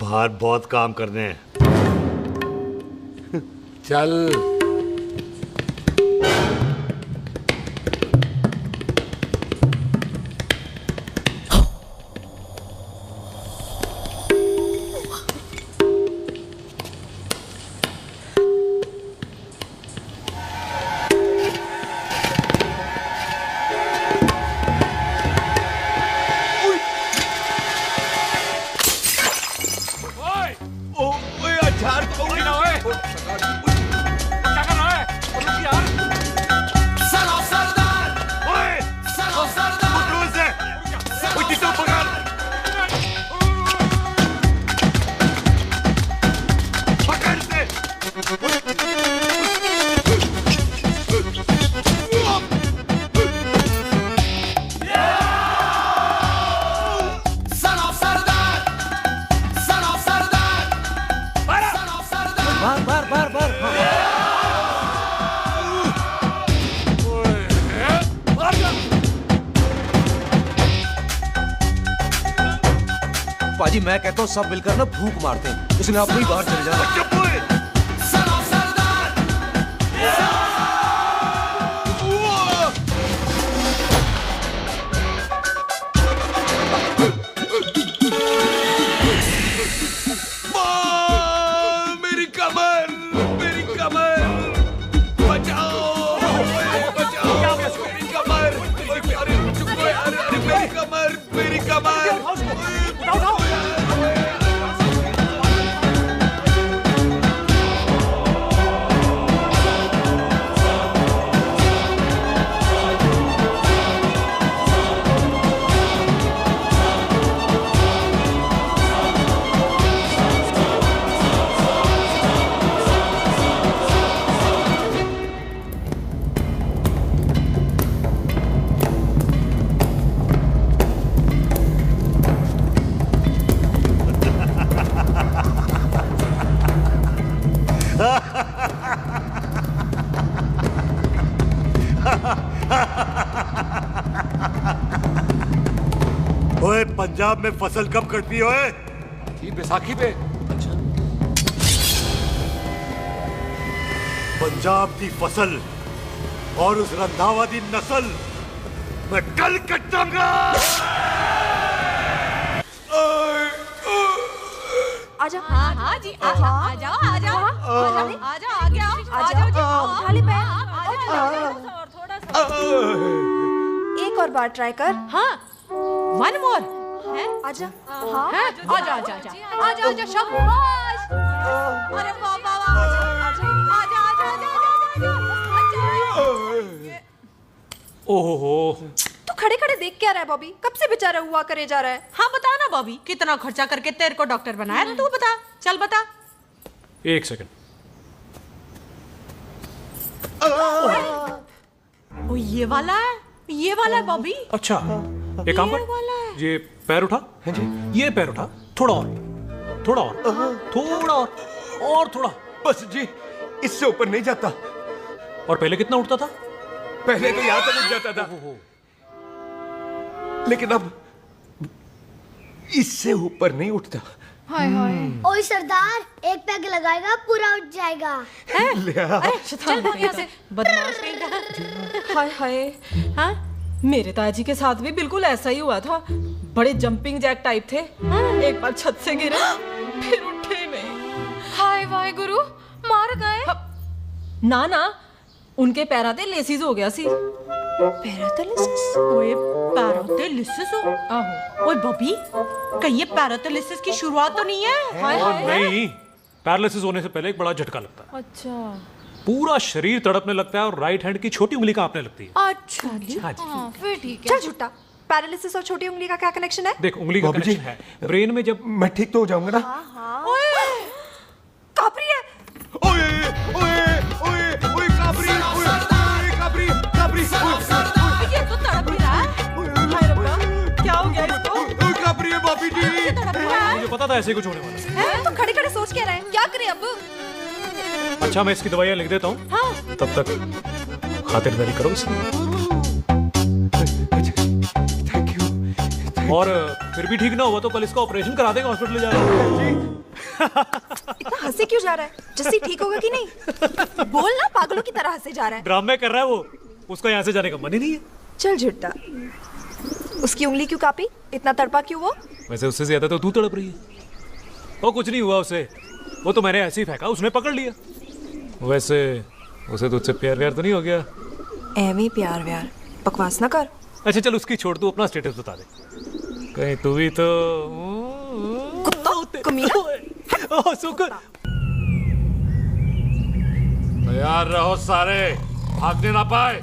बाहर बहुत काम करने हैं। चल। पाजी मैं कहता हूँ सब मिलकर ना भूख मारते हैं, उसने अपने ही बाहर चले जाना। मेरी कमर, मेरी कमर, बचाओ, बचाओ, मेरी कमर, अरे मेरी कमर, मेरी कमर। पंजाब में फसल कब कटती है? ये बैसाखी पे। पंजाब की फसल और उस रंधावा दी नस्ल मैं कल कटाऊंगा। आजा। हाँ हाँ जी आजा आजा आजा आजा आजा आ गया आजा उठा ले पैर। एक और बार ट्राई कर। हाँ वन मोर है आजा। हाँ आजा आजा आजा आजा आजा शाबाश। अरे वाह वाह वाह आजा आजा आजा ओहो तू खड़े खड़े देख क्या रहा है बॉबी? कब से बेचारा हुआ करे जा रहा है? हाँ बता ना बॉबी, कितना खर्चा करके तेरे को डॉक्टर बनाया तू बता, चल बता। एक सेकंड। ओ ये वाला है बॉबी। अच्छा एक काम कर, ये पैर उठा। हाँ जी। ये पैर उठा, थोड़ा और थोड़ा और थोड़ा और थोड़ा। बस जी इससे ऊपर नहीं जाता। और पहले कितना उठता था? पहले तो यहां तक उठ जाता था, लेकिन अब इससे ऊपर नहीं उठता। हाय हाय। ओए सरदार, एक पैग लगाएगा पूरा उठ जाएगा। चल भाग यहाँ से, बदमाश कहीं। हाय हाय। हाँ मेरे ताजी के साथ भी बिल्कुल ऐसा ही हुआ था। बड़े जंपिंग जैक टाइप थे। एक बार छत से गिरे फिर उठे नहीं। हाय वाहे गुरु, मार गए? ना ना, उनके पैराते लेसिस हो गया सी। पैरालिसिस? ओए पैरालिसिस हो? आहो। ओए बॉबी, कहीं ये पैरालिसिस की शुरुआत तो नहीं है? हाय हाय। नहीं, पैरालिसिस होने से पहले एक बड़ा झटका लगता है। अच्छा। पूरा शरीर तड़पने लगता है और राइट हैंड की छोटी उंगली कांपने लगती है। अच्छा जी। हाँ, फिर ठीक है। चल झूठा, पैरालिसिस और छोटी उंगली का क्या कनेक्शन है? देख उंगली का कनेक्शन है ब्रेन में। जब मैं ठीक तो हो जाऊंगा ना? ओए कापरी है। ओए ओए ओए ओए काबरी, ओए काबरी काबरी। ये तो तड़प ही रहा है। हाय रब्बा, क्या हो गया इसको? ओए काबरी है बॉबी जी। मुझे पता था ऐसे कुछ होने वाला है। तो खड़े खड़े सोच के रहे, क्या करें अब? अच्छा मैं इसकी दवाइयाँ लिख देता हूँ। हाँ। तब तक खातिरदारी करो इसकी। Thank you. और फिर भी ठीक ना हुआ तो कल इसका ऑपरेशन करा देंगे, हॉस्पिटल ले जाना। इतना हंसे क्यों जा रहा है? जस्सी ठीक होगा कि नहीं? बोल ना, पागलों की तरह हंसे जा रहा है। ड्रामे कर रहा है वो, उसका यहाँ से जाने का मन ही नहीं है। चल झुट्टा, उसकी उंगली क्यों कापी? इतना तड़पा क्यों वो? वैसे उससे ज्यादा तो तू तड़प रही है। वो कुछ नहीं हुआ उसे, वो तो मैंने ऐसे ही फेंका, उसने पकड़ लिया। वैसे उसे तुझसे प्यार व्यार तो नहीं हो गया? एਵੇਂ प्यार व्यार बकवास ना कर। अच्छा चल उसकी छोड़, तू अपना स्टेटस बता दे। कहीं तू भी तो तैयार रहो सारे, भागने ना पाए।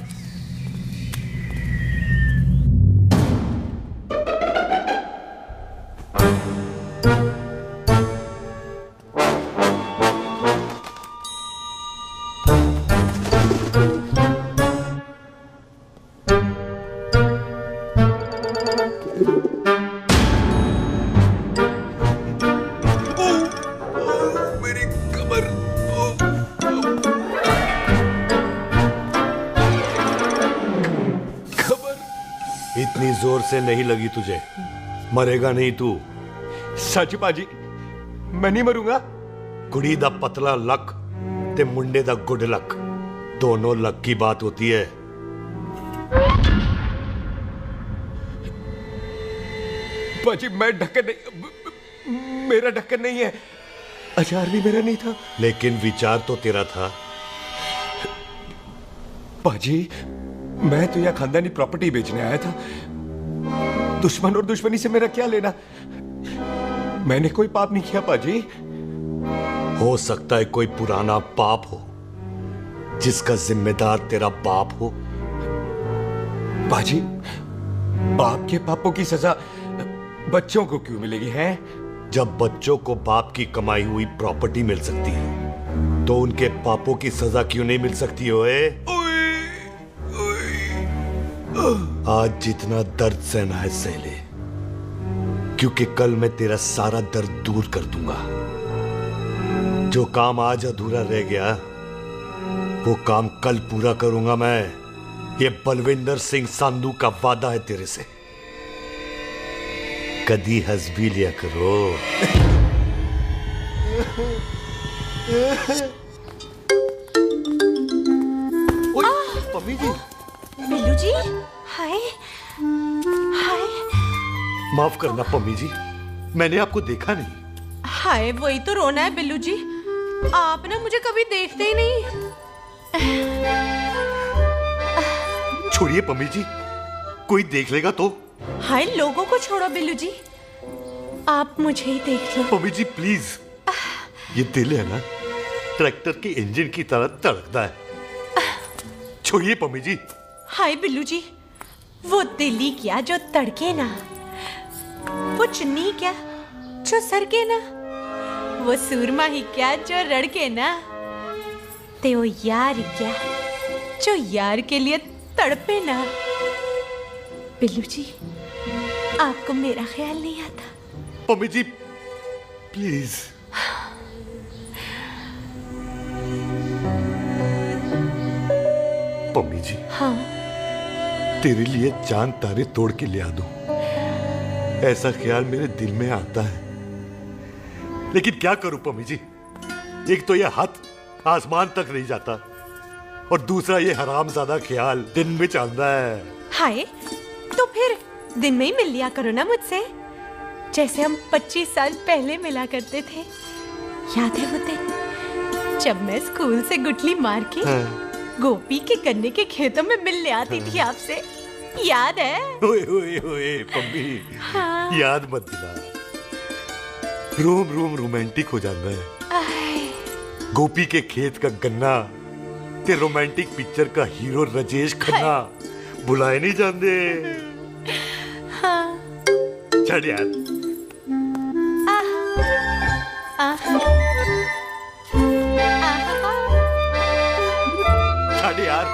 इतनी जोर से नहीं लगी तुझे, मरेगा नहीं तू। सच बाजी, मैं नहीं मरूंगा। कुड़ी दा पतला लक ते मुंडे दा गुड लक, दोनों लक की बात होती है। बाजी मैं ढक्कन नहीं, मेरा ढक्कन नहीं है। अचार भी मेरा नहीं था। लेकिन विचार तो तेरा था। बाजी मैं तो यहाँ खानदानी प्रॉपर्टी बेचने आया था। दुश्मन और दुश्मनी से मेरा क्या लेना? मैंने कोई पाप नहीं किया बाजी। हो सकता है कोई पुराना पाप हो जिसका जिम्मेदार तेरा बाप हो। बाजी बाप के पापों की सजा बच्चों को क्यों मिलेगी है? जब बच्चों को बाप की कमाई हुई प्रॉपर्टी मिल सकती है तो उनके पापों की सजा क्यों नहीं मिल सकती? ओए आज जितना दर्द सहना है सह ले, क्योंकि कल मैं तेरा सारा दर्द दूर कर दूंगा। जो काम आज अधूरा रह गया वो काम कल पूरा करूंगा मैं। ये बलविंदर सिंह संधू का वादा है तेरे से। कदी हंस भी लिया करो। पम्मी जी, बिल्लू जी, हाय हाय। माफ करना पम्मी जी, मैंने आपको देखा नहीं। हाय, वही तो रोना है बिल्लू जी, आप ना मुझे कभी देखते ही नहीं। छोड़िए पम्मी जी, कोई देख लेगा तो। हाय, लोगों को छोड़ो बिल्लू जी, आप मुझे ही देख लो। पम्मी जी प्लीज, ये दिल है ना, ट्रैक्टर के इंजन की तरह धड़कता है। छोड़िए पम्मी जी। हाय बिल्लू जी, वो दिल्ली क्या जो तड़के ना, वो चुन्नी क्या जो सरके ना, वो सूरमा ही क्या जो रड़के ना, ते वो यार क्या जो यार के लिए तड़पे ना। बिल्लू जी, आपको मेरा ख्याल नहीं आता? पम्मी जी प्लीज। पम्मी जी, हाँ, तेरे लिए चांद तारे तोड़ के ले आ दूं, ऐसा ख्याल मेरे दिल में आता है, लेकिन क्या करूं पम्मी जी। एक तो ये हाथ आसमान तक नहीं जाता, और दूसरा ये हरामजादा ख्याल दिन में चलता है। हाय, तो फिर दिन में ही मिल लिया करो ना मुझसे, जैसे हम 25 साल पहले मिला करते थे। याद है वो दिन जब मैं स्कूल से गुठली मार के गोपी के गन्ने के खेतों में मिलने आती थी आपसे, याद है? ओए ओए ओए पम्मी, हाँ। याद मत दिला, रोम रोम रोमांटिक हो जाता है। गोपी के खेत का गन्ना ते रोमांटिक पिक्चर का हीरो राजेश खन्ना बुलाए नहीं जाते। हाँ। चल यार। चल यार।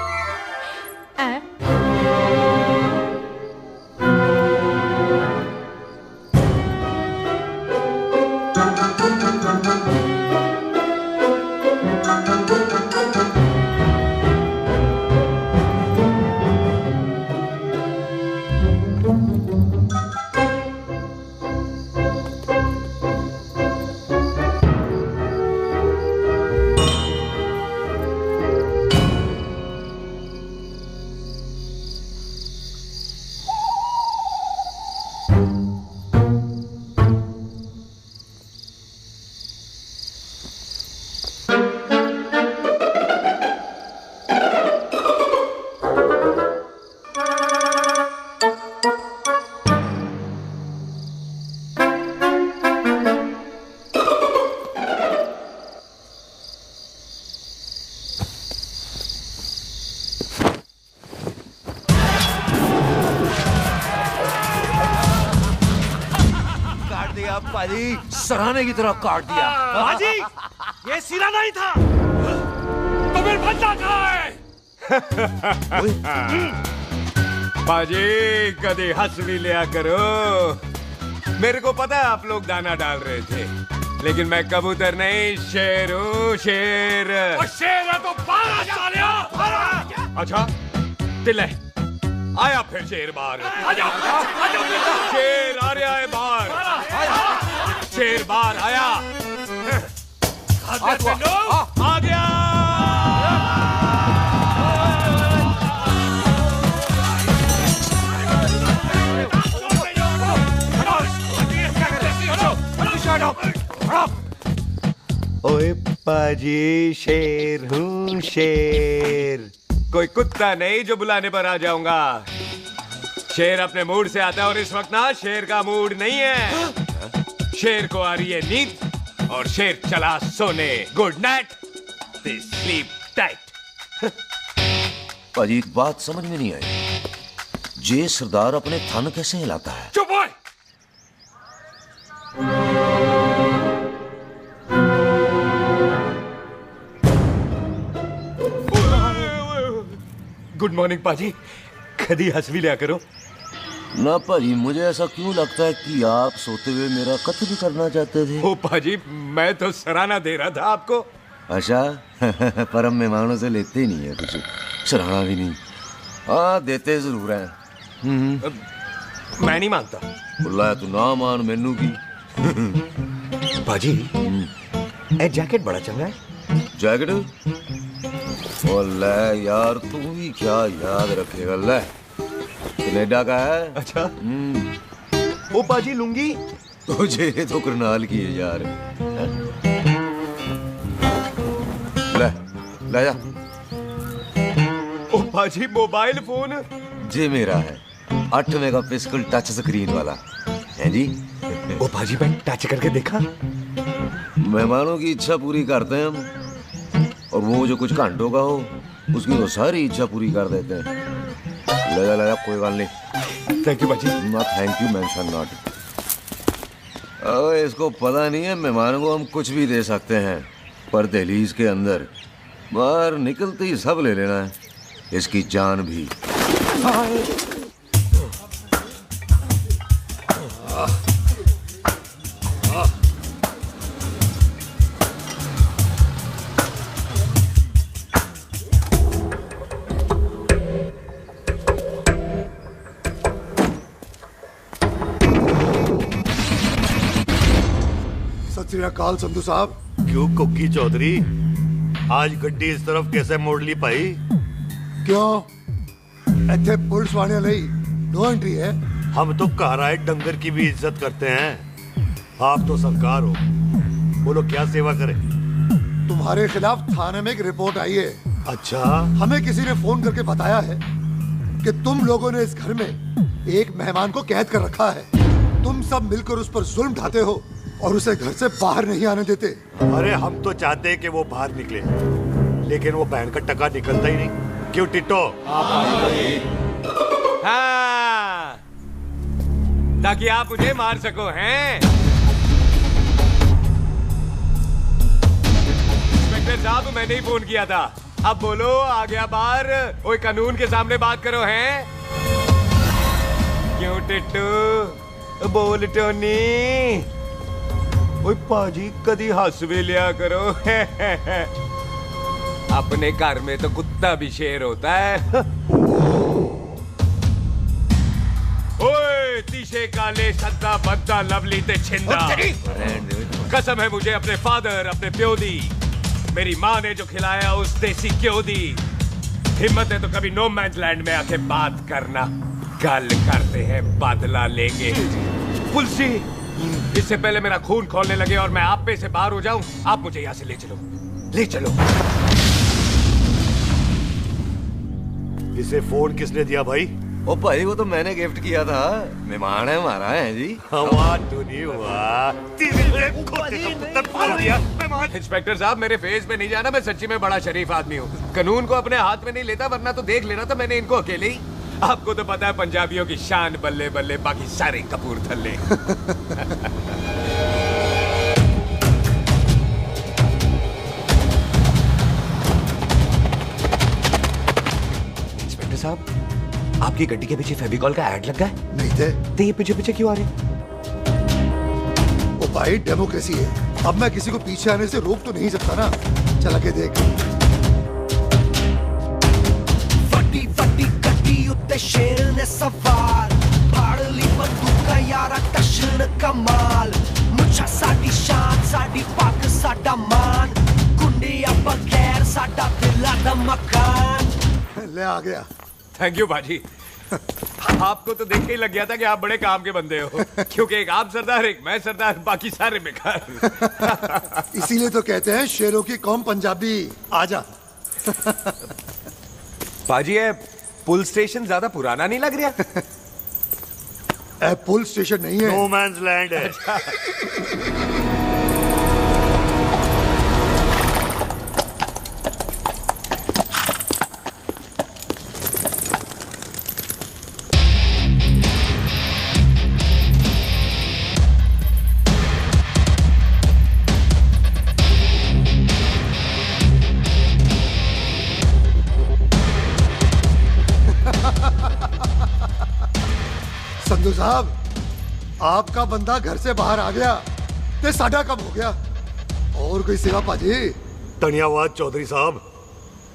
सराहने की तरह काट दिया। बाजी, ये सिरा नहीं था। तो फिर बच्चा कहाँ है? बाजी, कभी हंस भी लिया करो। मेरे को पता है आप लोग दाना डाल रहे थे, लेकिन मैं कबूतर नहीं, शेर हूँ, शेर। और शेर है तो बाहर आ जा। अच्छा, दिल है, आया फिर शेर बाहर। आजा, शेर आ रहा है बाहर, शेर बाहर आया। आ गया। ओए पाजी, शेर हूँ, शेर। कोई कुत्ता नहीं जो बुलाने पर आ जाऊंगा। शेर अपने मूड से आता है, और इस वक्त ना शेर का मूड नहीं है। शेर को आ रही है नींद, और शेर चला सोने। Good night, sleep tight. पाजी, एक बात समझ में नहीं आई, जे सरदार अपने थन कैसे हिलाता है? चुप हो। गुड मॉर्निंग पाजी, कभी हंस भी लिया करो। ना पाजी, मुझे ऐसा क्यों लगता है कि आप सोते हुए मेरा कत्ल भी करना चाहते थे? ओ पाजी, मैं तो सराहना दे रहा था आपको। अच्छा पर हम मेहमानों से लेते ही नहीं है कुछ, सराहना भी नहीं। हाँ, देते जरूर हैं। मैं नहीं मानता। बुलाया तू ना मान मैनू की। बाजी ए जैकेट बड़ा चंगा है। जैकेट ओ ले यार तू भी क्या याद रखेगा। ले कनेडा का है। अच्छा ओ बाजी लुंगी तुझे तो करनाल की है यार। ले ले जा। ओ बाजी मोबाइल फोन जी मेरा है 8 मेगापिक्सल टच स्क्रीन वाला है जी। ओ बाजी मैं टच करके देखा। मेहमानों की इच्छा पूरी करते हैं हम, और वो जो कुछ घंटों का हो उसकी तो सारी इच्छा पूरी कर देते हैं। ले जा कोई बात नहीं। थैंक यू बाजी। Not thank you mention not. इसको पता नहीं है मेहमानों को हम कुछ भी दे सकते हैं, पर दहलीज के अंदर बाहर निकलते ही सब ले लेना है, इसकी जान भी। सत श्री अकाल संधू साहब। क्यों कुक्की चौधरी, आज गड्डी इस तरफ कैसे मोड़ ली पाई? क्यों इतने पुलिस वाले नहीं नो एंट्री है। हम तो कहराए डंगर की भी इज्जत करते हैं। आप तो सरकार हो, बोलो क्या सेवा करें? तुम्हारे खिलाफ थाने में एक रिपोर्ट आई है। अच्छा? हमें किसी ने फोन करके बताया है कि तुम लोगों ने इस घर में एक मेहमान को कैद कर रखा है। तुम सब मिलकर उस पर जुल्म ढाते हो और उसे घर से बाहर नहीं आने देते। अरे हम तो चाहते हैं कि वो बाहर निकले, लेकिन वो बहन का टका निकलता ही नहीं। क्यों टिट्टो? हाँ, ताकि आप मुझे मार सको हैं। इंस्पेक्टर साहब मैंने ही फोन किया था। अब बोलो आ गया बाहर। ओए कानून के सामने बात करो हैं। क्यों टिट्टू? बोल टोनी। ओए पाजी कदी हंस भी लिया करो। अपने घर में तो कुत्ता भी शेर होता है। ओए तीशे काले सद्दा बद्दा लवली ते छिंदा। कसम है मुझे अपने फादर अपने प्यो दी, मेरी माँ ने जो खिलाया उस देसी क्यों दी। हिम्मत है तो कभी नो मैंस लैंड में आके बात करना। गल करते हैं बदला लेंगे। पुलसी इससे पहले मेरा खून खोलने लगे और मैं आप पे से बाहर हो जाऊं, आप मुझे यहाँ से ले चलो, ले चलो। इसे फोन किसने दिया भाई? ओ भाई वो तो मैंने गिफ्ट किया था, मेहमान है हमारा है जी। इंस्पेक्टर साहब मेरे फेस पे नहीं जाना, मैं सच्ची में बड़ा शरीफ आदमी हूँ। कानून को अपने हाथ में नहीं लेता, वरना तो देख लेना था मैंने इनको अकेले ही। आपको तो पता है पंजाबियों की शान बल्ले बल्ले, बाकी सारे कपूरथले। इंस्पेक्टर साहब आपकी गड्डी के पीछे फेविकॉल का ऐड लग गया है? नहीं थे। तो ये पीछे पीछे क्यों आ रहे? ओ भाई डेमोक्रेसी है, अब मैं किसी को पीछे आने से रोक तो नहीं सकता ना। चल के देख। फटी फटी गड्डी उत्ते शेर ने सवार, फाड़ ली बंदूका यारा टशन कमाल। मुझा साडी शान साडी पग साडा मान, गुंडिया बगैर साडा दिला दा मकान। ले आ गया। थैंक यू बाजी। आपको तो देख के ही लग गया था कि आप बड़े काम के बंदे हो, क्योंकि एक आप सरदार एक मैं सरदार, बाकी सारे बेकार। इसीलिए तो कहते हैं शेरों की कौम पंजाबी। आजा। बाजी ये पुल स्टेशन ज्यादा पुराना नहीं लग रहा? पुल स्टेशन नहीं है, नो मैंस लैंड है। संधू साहब आपका बंदा घर से बाहर आ गया ते साडा कब हो गया। और कोई सेवा पाजी? धन्यवाद चौधरी साहब।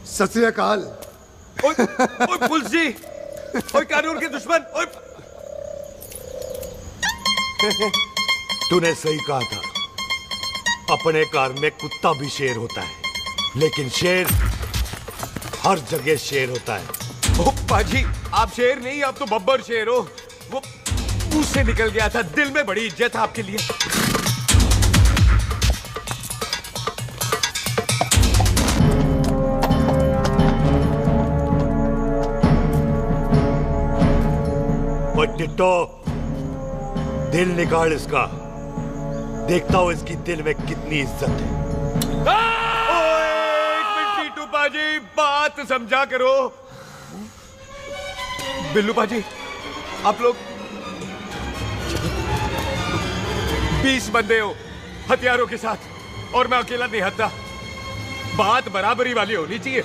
सत श्री अकाल। ओए पुलिस जी, ओए कानून के दुश्मन, ओए तूने सही कहा था, अपने कार में कुत्ता भी शेर होता है, लेकिन शेर हर जगह शेर होता है। ओ पाजी, आप शेर नहीं, आप तो बब्बर शेर हो। वो मुंह से निकल गया था, दिल में बड़ी इज्जत है आपके लिए। टिट्टो, दिल निकाल इसका, देखता हूं इसकी दिल में कितनी इज्जत है। एक मिनट टीटू पाजी, बात समझा करो। बिल्लू पाजी, आप लोग 20 बंदे हो हथियारों के साथ, और मैं अकेला नहीं हत्या। बात बराबरी वाली होनी चाहिए।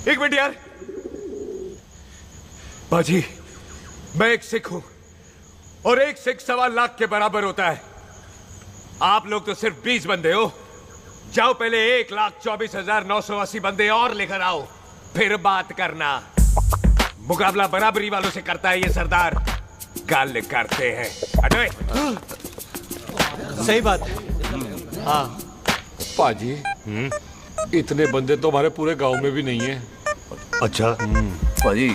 एक मिनट यार। बाजी, मैं एक सिख हूं, और एक सिख 1.25 लाख के बराबर होता है। आप लोग तो सिर्फ 20 बंदे हो। जाओ पहले 1,24,980 बंदे और लेकर आओ, फिर बात करना। मुकाबला बराबरी वालों से करता है ये सरदार, गाल करते हैं। हटो। सही बात है। हाँ पाजी, इतने बंदे तो हमारे पूरे गांव में भी नहीं है। अच्छा पाजी,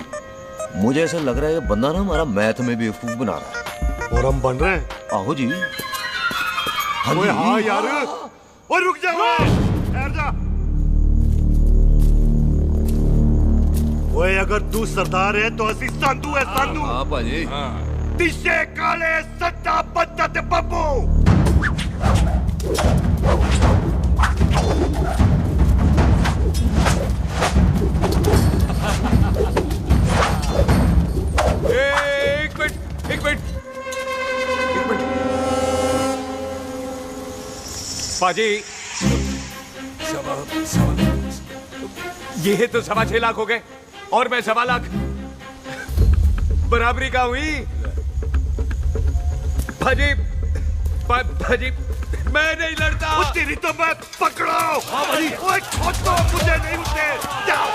मुझे ऐसा लग रहा है ये बंदा ना हमारा मैथ में भी बेवकूफ बना रहा है। और हम बन रहे हैं? आहो जी। ओए हाँ यार, और रुक जा, ठहर जा। ओए अगर तू सरदार है तो असी संधू है, संधू। हाँ पाजी। दिशे काले सट्टा बद्दत बब्बू। एक मिनट। पाजी, ये तो 6.25 लाख हो गए, और मैं 1.25 लाख। बराबरी का हुई। भाजी, भाजी, मैं नहीं लड़ता। तेरी तो मैं पकड़ो। ओए खोद को, मुझे नहीं उठे। जाओ।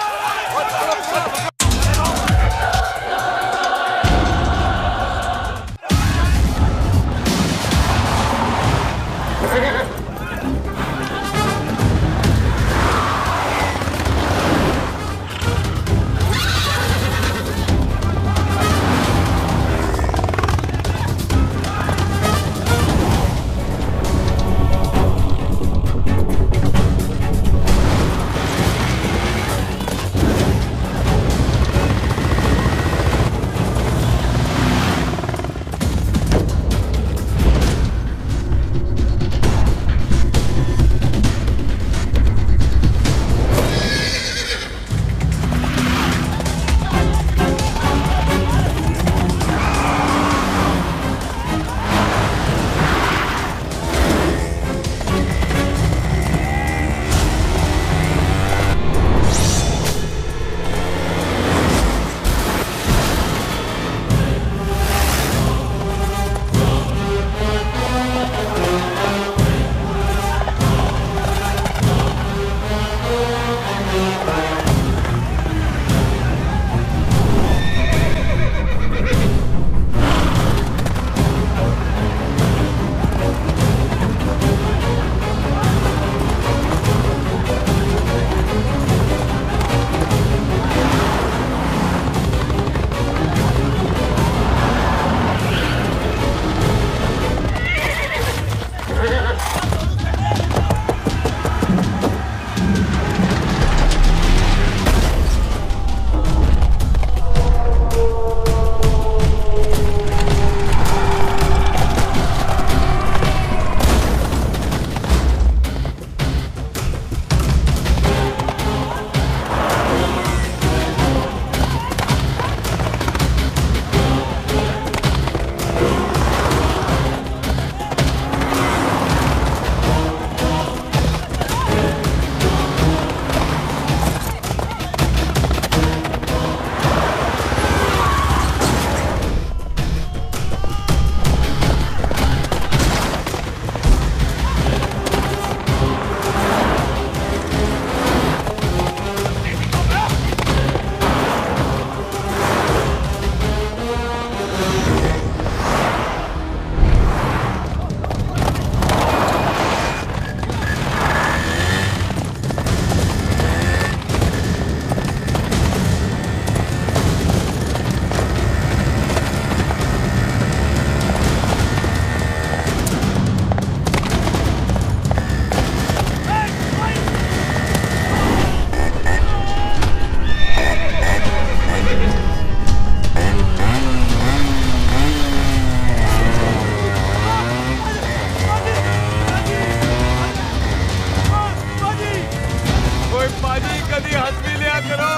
ओए पाजी कभी हंस भी लिया करो।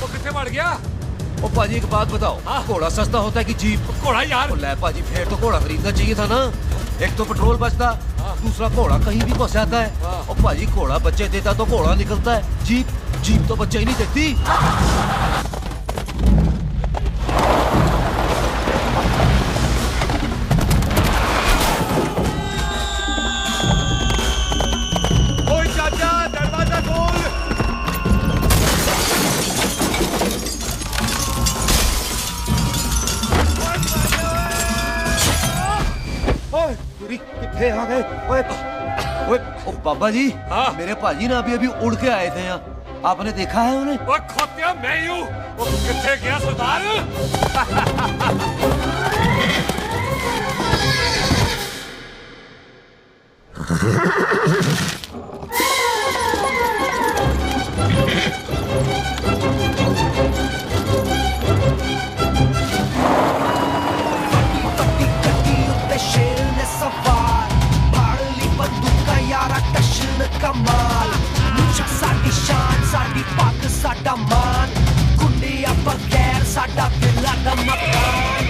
वो कितने मर गया? ओ पाजी एक बात बताओ, घोड़ा सस्ता होता है कि जीप? घोड़ा यार। ले पाजी फिर तो घोड़ा खरीदना चाहिए था ना। एक तो पेट्रोल बचता, दूसरा घोड़ा कहीं भी फंस जाता है। और पाजी घोड़ा बच्चे देता तो घोड़ा निकलता है, जीप तो बच्चे ही नहीं देती। ओए चाचा दरवाजा खोल। ओए कितने आ गए? ओए ओए ओ बाबा जी, मेरे पाजी ना अभी उड़ के आए थे यहाँ, आपने देखा है उन्हें? वो खोतिया मैं ही हूँ। वो कितने गया सरदार? शेर ने सवार फाड़ली बंदूका यारा टशन कमाल मुझा साडी शान साडी पग साडा मान गुंडिया बगैर साडा दिला दा मकान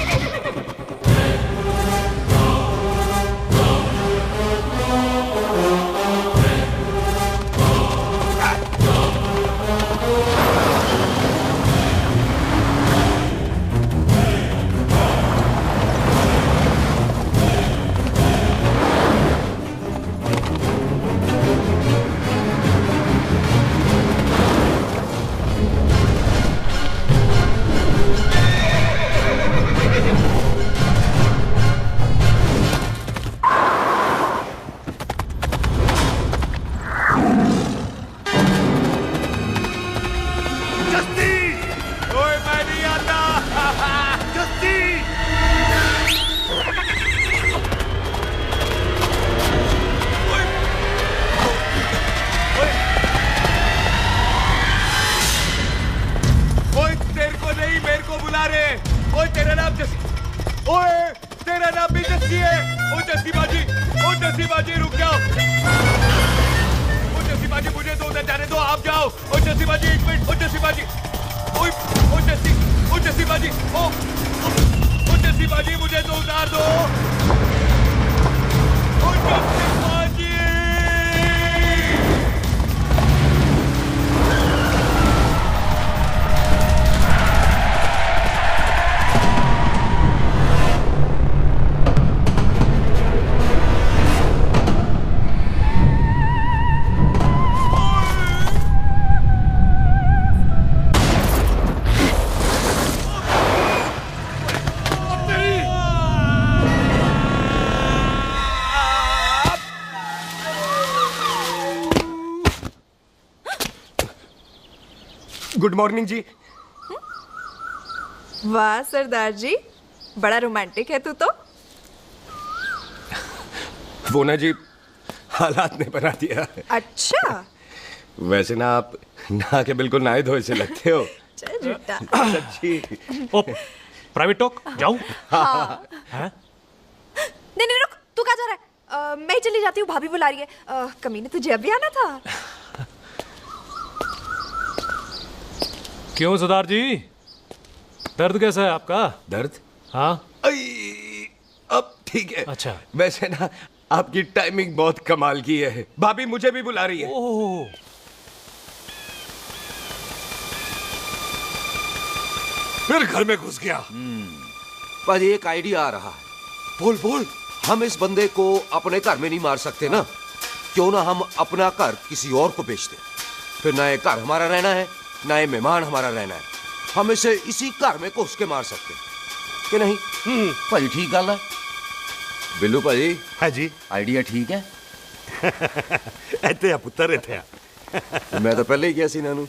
गुड मॉर्निंग जी। वाह सरदार जी, बड़ा रोमांटिक है तू तो। वो ना जी हालात ने बना दिया। अच्छा। वैसे ना आप नहा के बिल्कुल नहाए धोए से लगते हो। चल झूठा। सच्ची। ओ, प्राइवेट टॉक जाऊं? हाँ। नहीं रुक, तू कहाँ जा रहा है? मैं चली जाती हूँ, भाभी बुला रही है। कमीने तुझे अभी आना था। क्यों सरदार जी, दर्द कैसा है आपका? दर्द? हाँ अब ठीक है। अच्छा। वैसे ना आपकी टाइमिंग बहुत कमाल की है। भाभी मुझे भी बुला रही है। ओह। फिर घर में घुस गया। पर एक आइडिया आ रहा है। बोल बोल। हम इस बंदे को अपने घर में नहीं मार सकते ना, क्यों ना हम अपना घर किसी और को बेच दें। फिर ना ये घर हमारा रहना है, ना ये मेहमान हमारा रहना है। हम इसे इसी घर में घुस के मार सकते हैं कि नहीं? भाजी ठीक गल है। बिल्लू भाजी। हाँ जी। आइडिया ठीक है। इत्थे आ पुत्तर, इत्थे आ। मैं तो पहले ही गया सी नानू।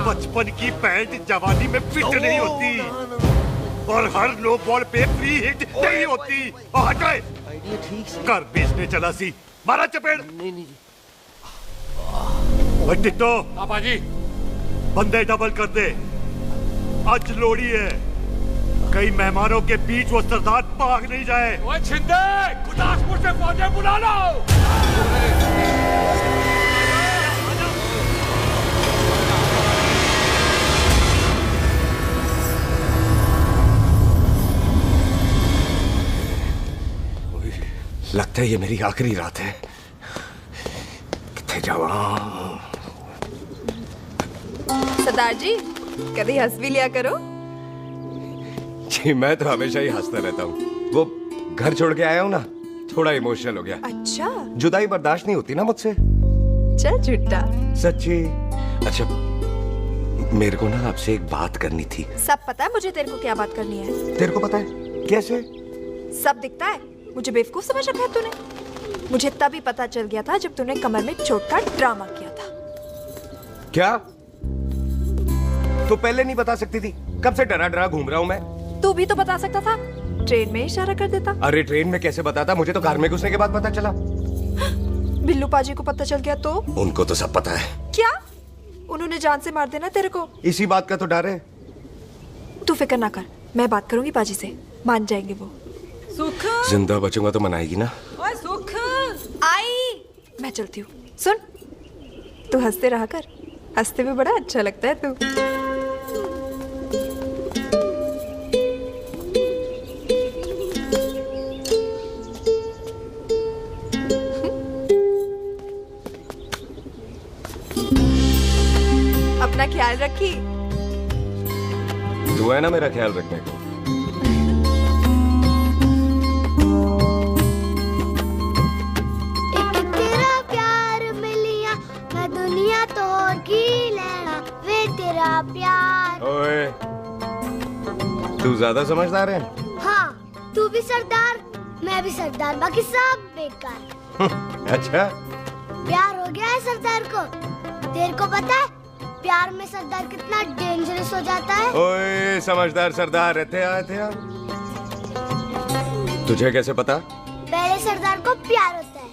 बचपन की पैंट जवानी में फिट नहीं होती और हर लो बॉल पे फ्री हिट नहीं होती। हट गए। आइडिया ठीक से। घर बेचने चला सी, मारा चपेड़। नहीं। ओए टिट्टो। हाँ बाजी। बंदे डबल कर दे, आज लोड़ी है। कई मेहमानों के बीच वो सरदार भाग नहीं जाए। ओए छिंदे, गुरदासपुर से फौजें बुला लो। लगता है ये मेरी आखिरी रात है। किथे जावा? सरदार जी कभी हंस भी लिया करो। जी मैं तो हमेशा ही हंसता रहता हूँ। वो घर छोड़ के आया हूँ ना, थोड़ा इमोशनल हो गया। अच्छा जुदाई बर्दाश्त नहीं होती ना मुझसे। चल झूठा। सच्ची। अच्छा मेरे को ना आपसे एक बात करनी थी। सब पता है मुझे तेरे को क्या बात करनी है। तेरे को पता है कैसे? सब दिखता है। मुझे बेवकूफ समझ रखा है तूने। मुझे तभी पता चल गया था जब तूने कमर में चोट का ड्रामा किया था। क्या? तो पहले नहीं बता सकती थी? कब से डरा डरा घूम रहा हूँ मैं। तू भी तो बता सकता था, ट्रेन में इशारा कर देता। अरे ट्रेन में कैसे बताता? मुझे तो कार में घुसने के बाद पता चला। बिल्लू पाजी को पता चल गया तो? उनको तो सब पता है। क्या? उन्होंने जान से मार देना तेरे को। इसी बात का तो डर है। तू फिक्र ना कर, मैं बात करूंगी पाजी से, मान जाएंगे वो। सुख, जिंदा बचूंगा तो मनाएगी ना? ओए सुख, आई मैं चलती हूँ। सुन, तू हंसते रहा कर, हंसते में बड़ा अच्छा लगता है तू। अपना ख्याल रखी। तू है ना मेरा ख्याल रखने को। तेरा प्यार मिलिया मैं दुनिया तोड़ की लेना वे तेरा प्यार। ओए तू ज्यादा समझदार है। हाँ तू भी सरदार, मैं भी सरदार, बाकी सब बेकार। अच्छा प्यार हो गया है सरदार को। तेरे को पता है प्यार में सरदार कितना डेंजरस हो जाता है। ओए समझदार सरदार रहते आ। तुझे कैसे पता? पहले सरदार को प्यार होता है,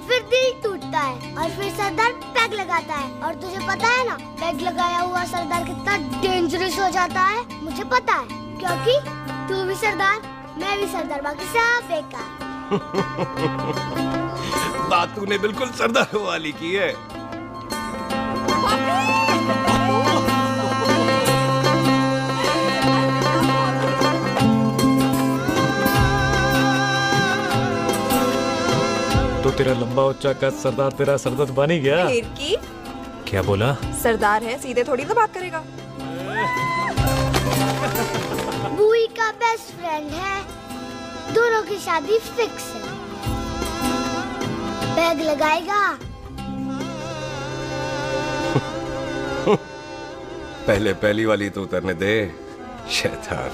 फिर दिल टूटता है और फिर सरदार पैग लगाता है। और तुझे पता है ना पैग लगाया हुआ सरदार कितना डेंजरस हो जाता है। मुझे पता है क्योंकि तू भी सरदार, मैं भी सरदार, बाकी सब बेकार। बात तूने बिल्कुल सरदारों वाली की है। तो तेरा लंबा उच्चा का सरदार तेरा सरदर्द बन ही गया। फिर की? क्या बोला? सरदार है, सीधे थोड़ी ना बात करेगा। बुई का बेस्ट फ्रेंड है, दोनों की शादी फिक्स है। बैग लगाएगा। पहले पहली वाली तो उतरने दे शैतान।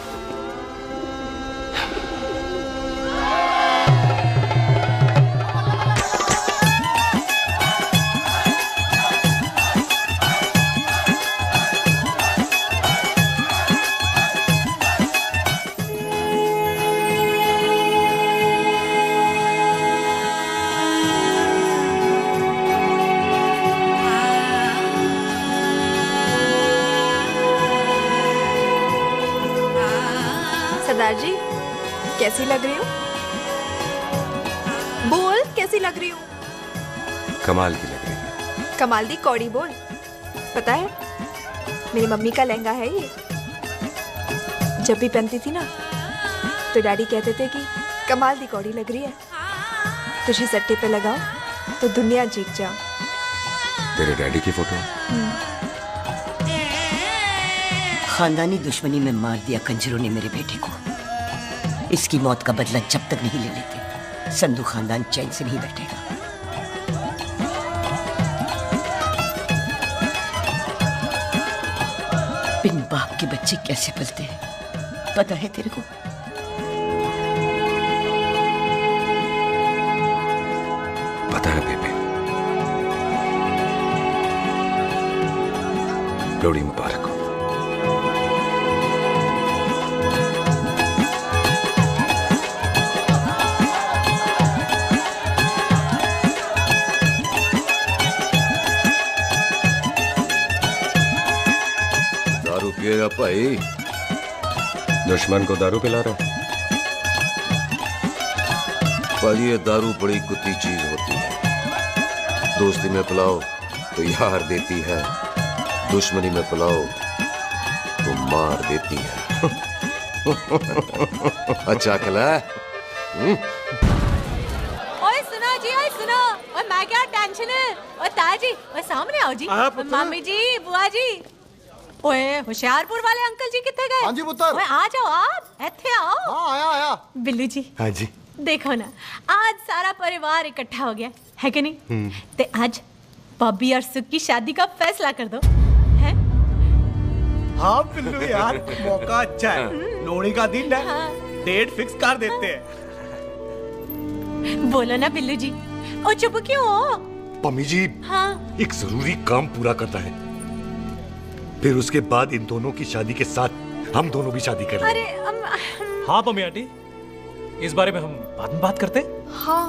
सरदार जी कैसी लग रही हूँ? बोल कैसी लग रही हूँ? कमाल की लग रही है। कमाल दी कौड़ी बोल। पता है मेरी मम्मी का लहंगा है ये। जब भी पहनती थी ना तो डैडी कहते थे कि कमाल दी कौड़ी लग रही है, तुझे सट्टे पे लगाओ तो दुनिया जीत जाओ। तेरे डैडी की फोटो? खानदानी दुश्मनी में मार दिया कंजरों ने मेरे बेटे को। इसकी मौत का बदला जब तक नहीं ले लेते संधू खानदान चैन से नहीं बैठेगा। बिन बाप के बच्चे कैसे पलते हैं पता है तेरे को? पता है बेबे। लोहड़ी मुबारक हो। पिएगा भाई, दुश्मन को दारू पिला रहा है? पाजी ये दारू बड़ी कुत्ती चीज होती है। दोस्ती में पिलाओ तो यार देती है, दुश्मनी में पिलाओ तो मार देती है। अच्छा खिला है? ओए सुनो जी, ओए सुनो, ओए मैं क्या टेंशन है? ओए ताजी, ओए सामने आओ जी। मामी जी, बुआ जी। ओए होशियारपुर वाले अंकल जी कितने गए? हाँ जी पुत्र। ओए आ जाओ आप, इत्थे आओ। हाँ आया आया। बिल्लू जी। हाँ जी। देखो ना, आज सारा परिवार इकट्ठा हो गया है कि नहीं? ते आज बॉबी और सुख की शादी का फैसला कर दो। हाँ बिल्लू यार, मौका अच्छा है, लोहड़ी का दिन है। डेट फिक्स कर देते हैं। बोलो ना बिल्लू जी, ओ चुप क्यों हो? पम्मी जी, हाँ। एक जरूरी काम पूरा करना है, फिर उसके बाद इन दोनों की शादी के साथ हम दोनों भी शादी करेंगे। अरे हाँ पम्मी आंटी, इस बारे में हम बाद में बात करते हैं। हाँ,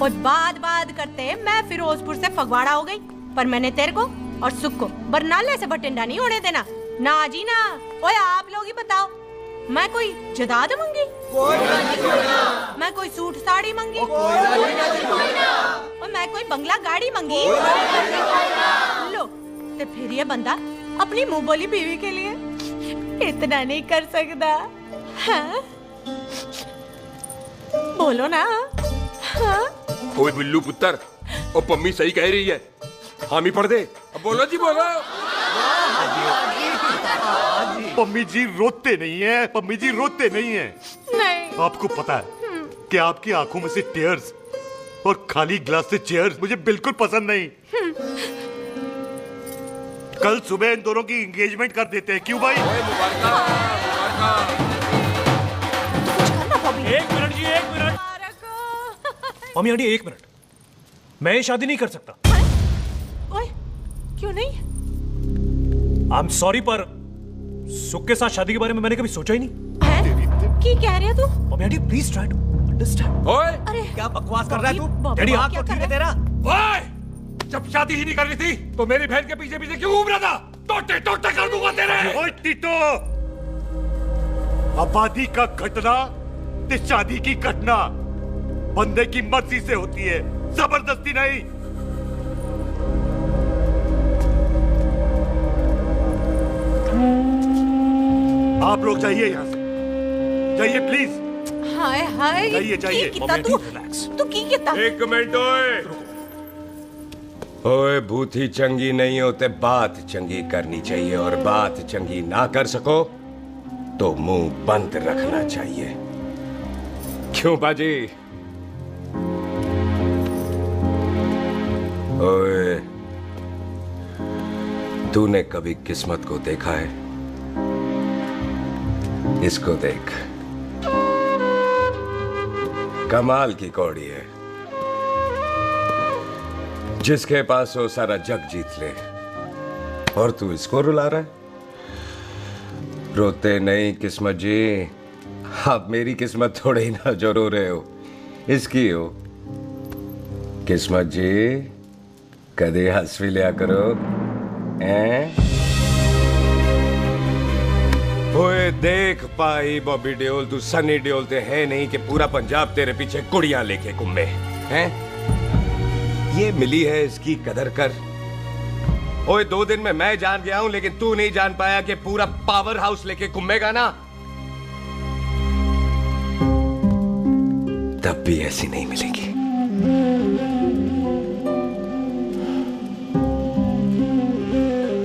और बात करते मैं फिरोजपुर से फगवाड़ा हो गई, पर मैंने तेरे को और सुख को बरनाले से बठिंडा नहीं होने देना। ना जी ना। ओए आप लोग ही बताओ, मैं कोई जदाद मंगी? मैं कोई सूट साड़ी मंगी? और मैं कोई बंगला गाड़ी मंगी? लो, तो फिर ये बंदा अपनी मुंह बोली बीवी के लिए इतना नहीं कर सकता। हाँ? बोलो ना। हाँ? ओए बिल्लू पुत्र, ओ पम्मी सही कह रही है, हामी पढ़ दे। अब बोलो जी, बोलो। पम्मी जी रोते नहीं है, पम्मी जी रोते नहीं है। नहीं। आपको पता है कि आपकी आंखों में से टीयर्स और खाली ग्लास से चेयर्स मुझे बिल्कुल पसंद नहीं। कल सुबह इन दोनों की एंगेजमेंट कर देते हैं, क्यों भाई? एक मिनट जी, एक मिनट। मम्मी आंटी एक मिनट, मैं ये शादी नहीं कर सकता। ओए, क्यों नहीं? आई एम सॉरी, पर सुख के साथ शादी के बारे में मैंने कभी सोचा ही नहीं। की कह रहे हो तू? Mummy aunty please try to understand. ओए, अरे क्या बकवास कर रहा है तू? डैडी दिमाग तो ठीक है तेरा? ओए, जब शादी ही नहीं करनी थी तो मेरी बहन के पीछे पीछे क्यों घूम रहा था? टोटे टोटे कर दूंगा तेरे। ओए टीटो, आबादी का घटना ते शादी की घटना बंदे की मर्जी से होती है, जबरदस्ती नहीं। आप लोग जाइए यहाँ से, जाइए प्लीज। हाय हाय, जाइए जाइए। तू की कितना? एक मिनट। ओए ओए भूथी चंगी नहीं होते, बात चंगी करनी चाहिए, और बात चंगी ना कर सको तो मुंह बंद रखना चाहिए। क्यों बाजी? ओए, तूने कभी किस्मत को देखा है? इसको देख, कमाल की कौड़ी है, जिसके पास हो सारा जग जीत ले, और तू इसको रुला रहा है? रोते नहीं किस्मत जी, आप मेरी किस्मत थोड़े ही ना जो रो रहे हो, इसकी हो। किस्मत जी कदे हंस भी लिया करो। ओए देख पाई बॉबी देओल, तू सनी देओल ते है नहीं कि पूरा पंजाब तेरे पीछे कुड़ियां लेके घूमे हैं? ये मिली है, इसकी कदर कर। ओए 2 दिन में मैं जान गया हूं, लेकिन तू नहीं जान पाया कि पूरा पावर हाउस लेके घूमेगा ना, तब भी ऐसी नहीं मिलेगी।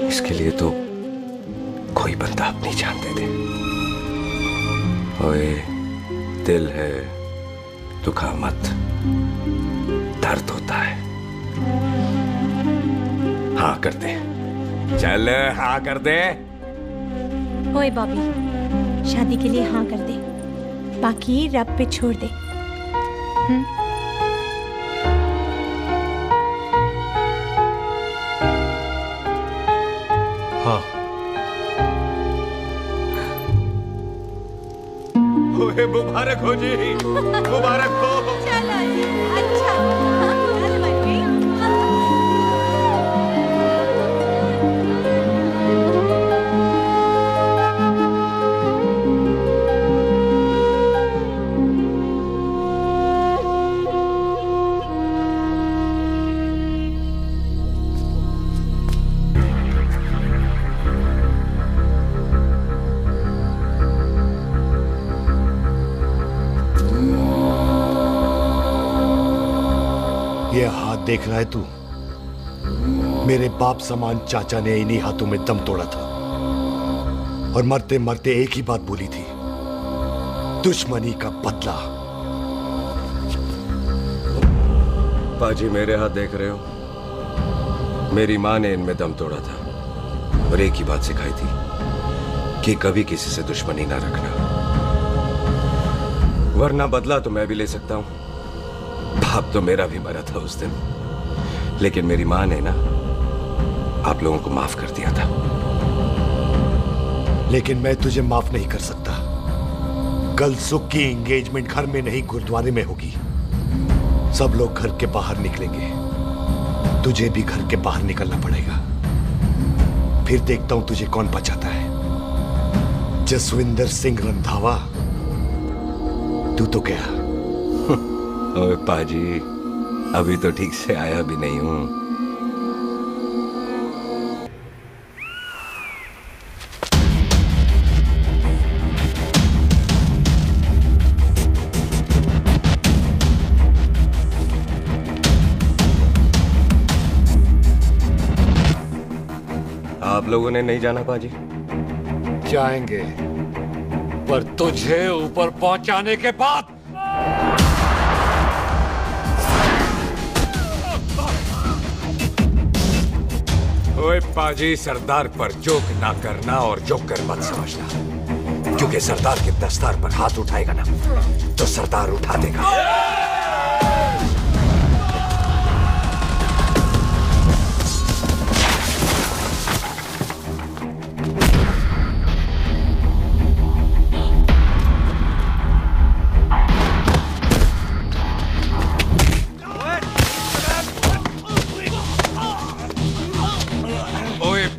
इसके लिए तो कोई बंदा अपनी जान दे दे। ओए दिल है, दुखा मत, दर्द होता है। हाँ कर दे, चल हाँ कर दे। ओए बॉबी, शादी के लिए हाँ कर दे, बाकी रब पे छोड़ दे। हाँ। ओए मुबारक हो जी, मुबारक हो। चलो अच्छा, चल बच्ची। ये हाथ देख रहा है तू? मेरे बाप समान चाचा ने इन्हीं हाथों में दम तोड़ा था और मरते मरते एक ही बात बोली थी, दुश्मनी का बदला। पाजी मेरे हाथ देख रहे हो? मेरी माँ ने इनमें दम तोड़ा था और एक ही बात सिखाई थी कि कभी किसी से दुश्मनी ना रखना, वरना बदला तो मैं भी ले सकता हूं। बाप तो मेरा भी मरा था उस दिन, लेकिन मेरी माँ ने ना आप लोगों को माफ कर दिया था। लेकिन मैं तुझे माफ नहीं कर सकता। कल सुख की एंगेजमेंट घर में नहीं गुरुद्वारे में होगी। सब लोग घर के बाहर निकलेंगे, तुझे भी घर के बाहर निकलना पड़ेगा। फिर देखता हूं तुझे कौन बचाता है। जसविंदर सिंह रंधावा, तू तो क्या? ओए पाजी, अभी तो ठीक से आया भी नहीं हूं। आप लोगों ने नहीं जाना पाजी? जाएंगे, पर तुझे ऊपर पहुंचाने के बाद। ओए पाजी, सरदार पर जोक ना करना और जोकर मत समझना, क्योंकि सरदार के दस्तार पर हाथ उठाएगा ना तो सरदार उठा देगा।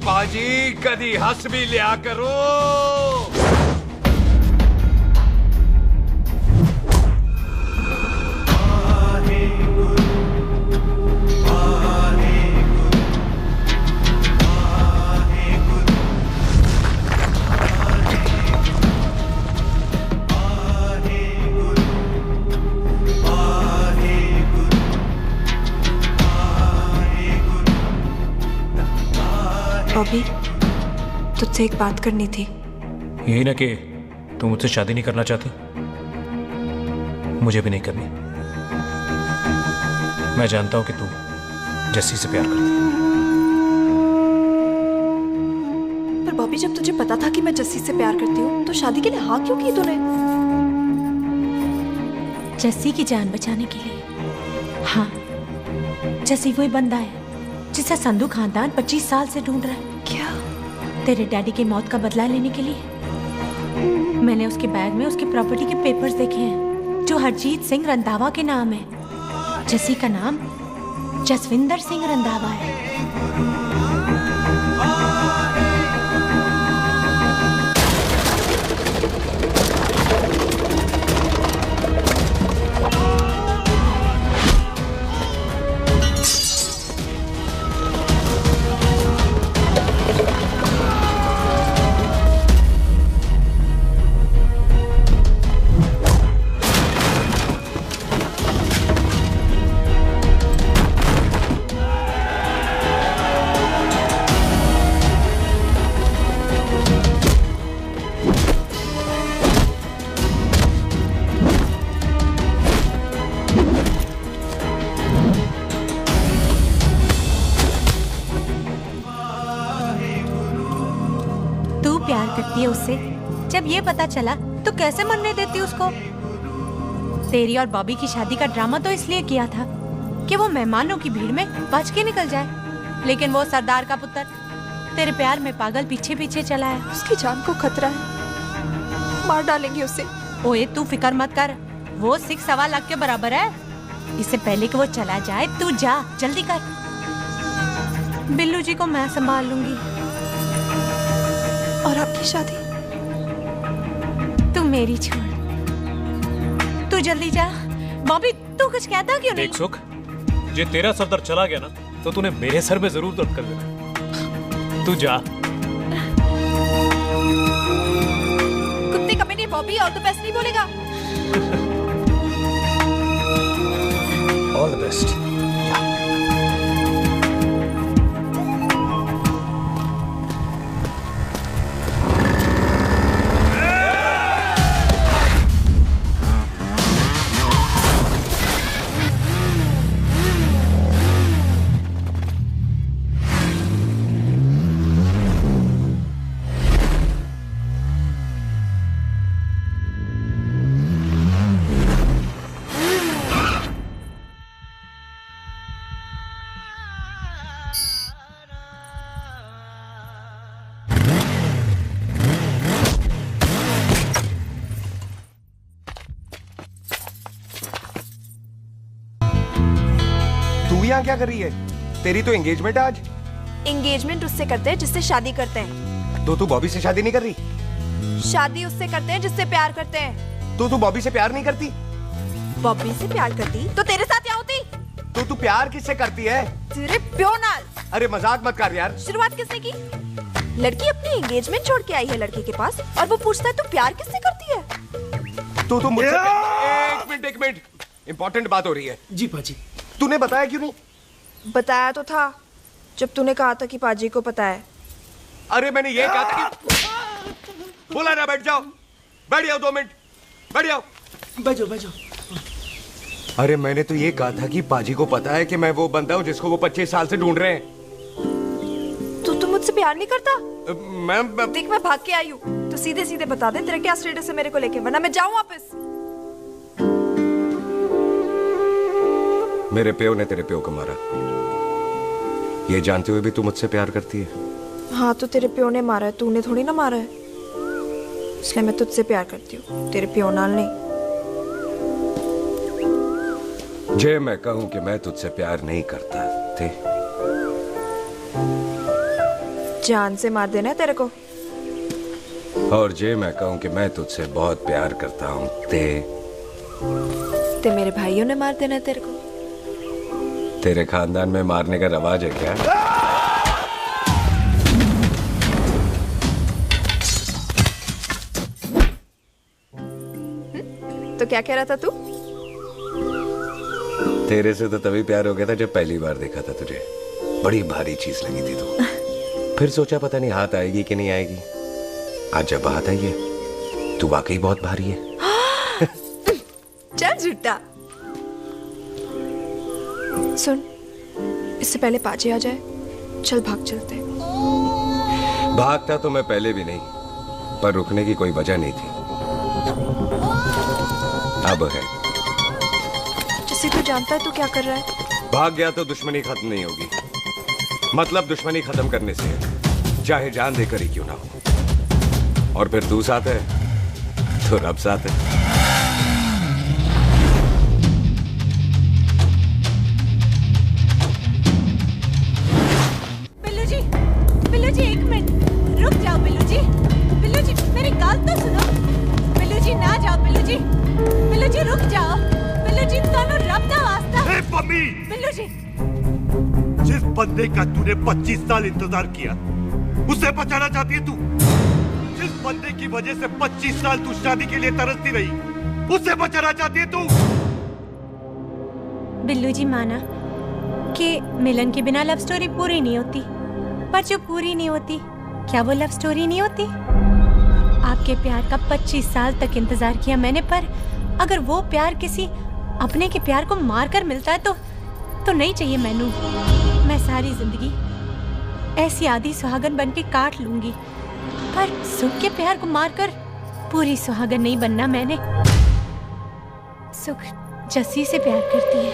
पाजी, कदी हंस भी लिया करो। बॉबी, तुझसे एक बात करनी थी। यही ना कि तुम मुझसे शादी नहीं करना चाहती? मुझे भी नहीं करनी। मैं जानता हूं कि तू जस्सी से प्यार करती है। पर बॉबी, जब तुझे पता था कि मैं जस्सी से प्यार करती हूँ तो शादी के लिए हाँ क्यों की तूने? जस्सी की जान बचाने के लिए। हाँ, जस्सी वही बंदा है जिसे संधू खानदान 25 साल से ढूंढ रहा है। क्या? तेरे डैडी की मौत का बदला लेने के लिए। मैंने उसके बैग में उसकी प्रॉपर्टी के पेपर्स देखे हैं जो हरजीत सिंह रंधावा के नाम है। जस्सी का नाम जसविंदर सिंह रंधावा है। उससे जब ये पता चला तो कैसे मरने देती उसको? तेरी और बॉबी की शादी का ड्रामा तो इसलिए किया था कि वो मेहमानों की भीड़ में बच के निकल जाए, लेकिन वो सरदार का पुत्र तेरे प्यार में पागल पीछे पीछे चला है। उसकी जान को खतरा है, मार डालेंगे उसे। ओए तू फिक्र मत कर, वो 6.25 लाख के बराबर है। इससे पहले कि वो चला जाए तू जा, जल्दी कर। बिल्लू जी को मैं संभाल लूंगी। और आपकी शादी? तू मेरी छोड़, तू जल्दी जा। बॉबी तू कुछ कहता क्यों नहीं? देख सुख, जे तेरा सरदार चला गया ना तो तूने मेरे सर में जरूर दर्द कर देना। तू जा। कुत्ते कमीने बॉबी, और तो पैसे नहीं बोलेगा। All the best. तू यहाँ क्या कर रही है? तेरी तो एंगेजमेंट है आज। एंगेजमेंट उससे करते हैं जिससे शादी करते हैं। तो तू बॉबी से शादी नहीं कर रही? शादी उससे करते हैं जिससे प्यार करते हैं। तो तू बॉबी से प्यार नहीं करती? बॉबी से प्यार करती तो तेरे साथ क्या होती? तो तू प्यार किससे करती है? तेरे प्यो नाल। अरे मजाक मत कर यार। शुरुआत किसने की? लड़की अपनी एंगेजमेंट छोड़ के आई है लड़के के पास और वो पूछता है तू प्यार किससे करती है? तो मुझसे एक मिनट इंपॉर्टेंट बात हो रही है। जी पाजी। तूने बताया क्यों नहीं? बताया तो था जब तूने कहा था कि पाजी को पता है। अरे मैंने ये कहा था कि बोला ना बैठ जाओ 2 मिनट बैठ जाओ। बैठ जाओ। अरे मैंने तो ये कहा था कि पाजी को पता है कि मैं वो बंदा हूँ जिसको वो 25 साल से ढूंढ रहे हैं। तो तू मुझसे प्यार नहीं करता? मैं देख मैं भाग के आई हूँ तो सीधे सीधे बता दे तेरा क्या स्टेटस है मेरे को लेके, वरना मैं जाऊँ वापस। मेरे प्यो ने तेरे प्यो को मारा, ये जानते हुए भी तू मुझसे प्यार करती है? हाँ तो तेरे प्यो ने मारा है, तूने थोड़ी ना मारा है, इसलिए मैं तुझसे प्यार करती हूँ, तेरे प्यो नाल नहीं। जे मैं कहूं कि मैं तुझसे प्यार नहीं करता थे, जान से मार देना है तेरे को। और जे मैं कहूं कि मैं तुझसे बहुत प्यार करता हूं ते मेरे भाइयों ने मार देना है तेरे को। तेरे खानदान में मारने का रवाज है क्या? तो क्या कह रहा था तू? तेरे से तो तभी प्यार हो गया था जब पहली बार देखा था तुझे, बड़ी भारी चीज लगी थी तू। फिर सोचा पता नहीं हाथ आएगी कि नहीं आएगी, आज जब हाथ आई है तू वाकई बहुत भारी है। चल झूठा। सुन, इससे पहले पाजी आ जाए, चल भाग चलते। भागता तो मैं पहले भी नहीं, पर रुकने की कोई वजह नहीं थी, अब है। जैसे तू जानता है तू क्या कर रहा है। भाग गया तो दुश्मनी खत्म नहीं होगी, मतलब दुश्मनी खत्म करने से है, चाहे जान देकर ही क्यों ना हो। और फिर तू साथ है तो रब साथ है। बिल्लू जी एक मिनट रुक जाओ। बिल्लू जी मेरी बात तो सुनो। बिल्लू जी ना जाओ। बिल्लू जी रुक जाओ। बिल्लू जी दोनों रब दा वास्ता। ए पम्मी, बिल्लू जी जिस बंदे का तूने 25 साल इंतजार किया उसे बचाना चाहती है तू? जिस बंदे की वजह से 25 साल तू शादी के लिए तरसती रही उसे बचाना चाहती है तू? बिल्लू जी माना कि मिलन के बिना लव स्टोरी पूरी नहीं होती, पर जो पूरी नहीं होती क्या वो लव स्टोरी नहीं होती? आपके प्यार का 25 साल तक इंतजार किया मैंने, पर अगर वो प्यार किसी अपने के प्यार को मारकर मिलता है तो नहीं चाहिए मैनू। मैं सारी जिंदगी ऐसी आधी सुहागन बन के काट लूंगी, पर सुख के प्यार को मारकर पूरी सुहागन नहीं बनना मैंने। सुख जस्सी से प्यार करती है।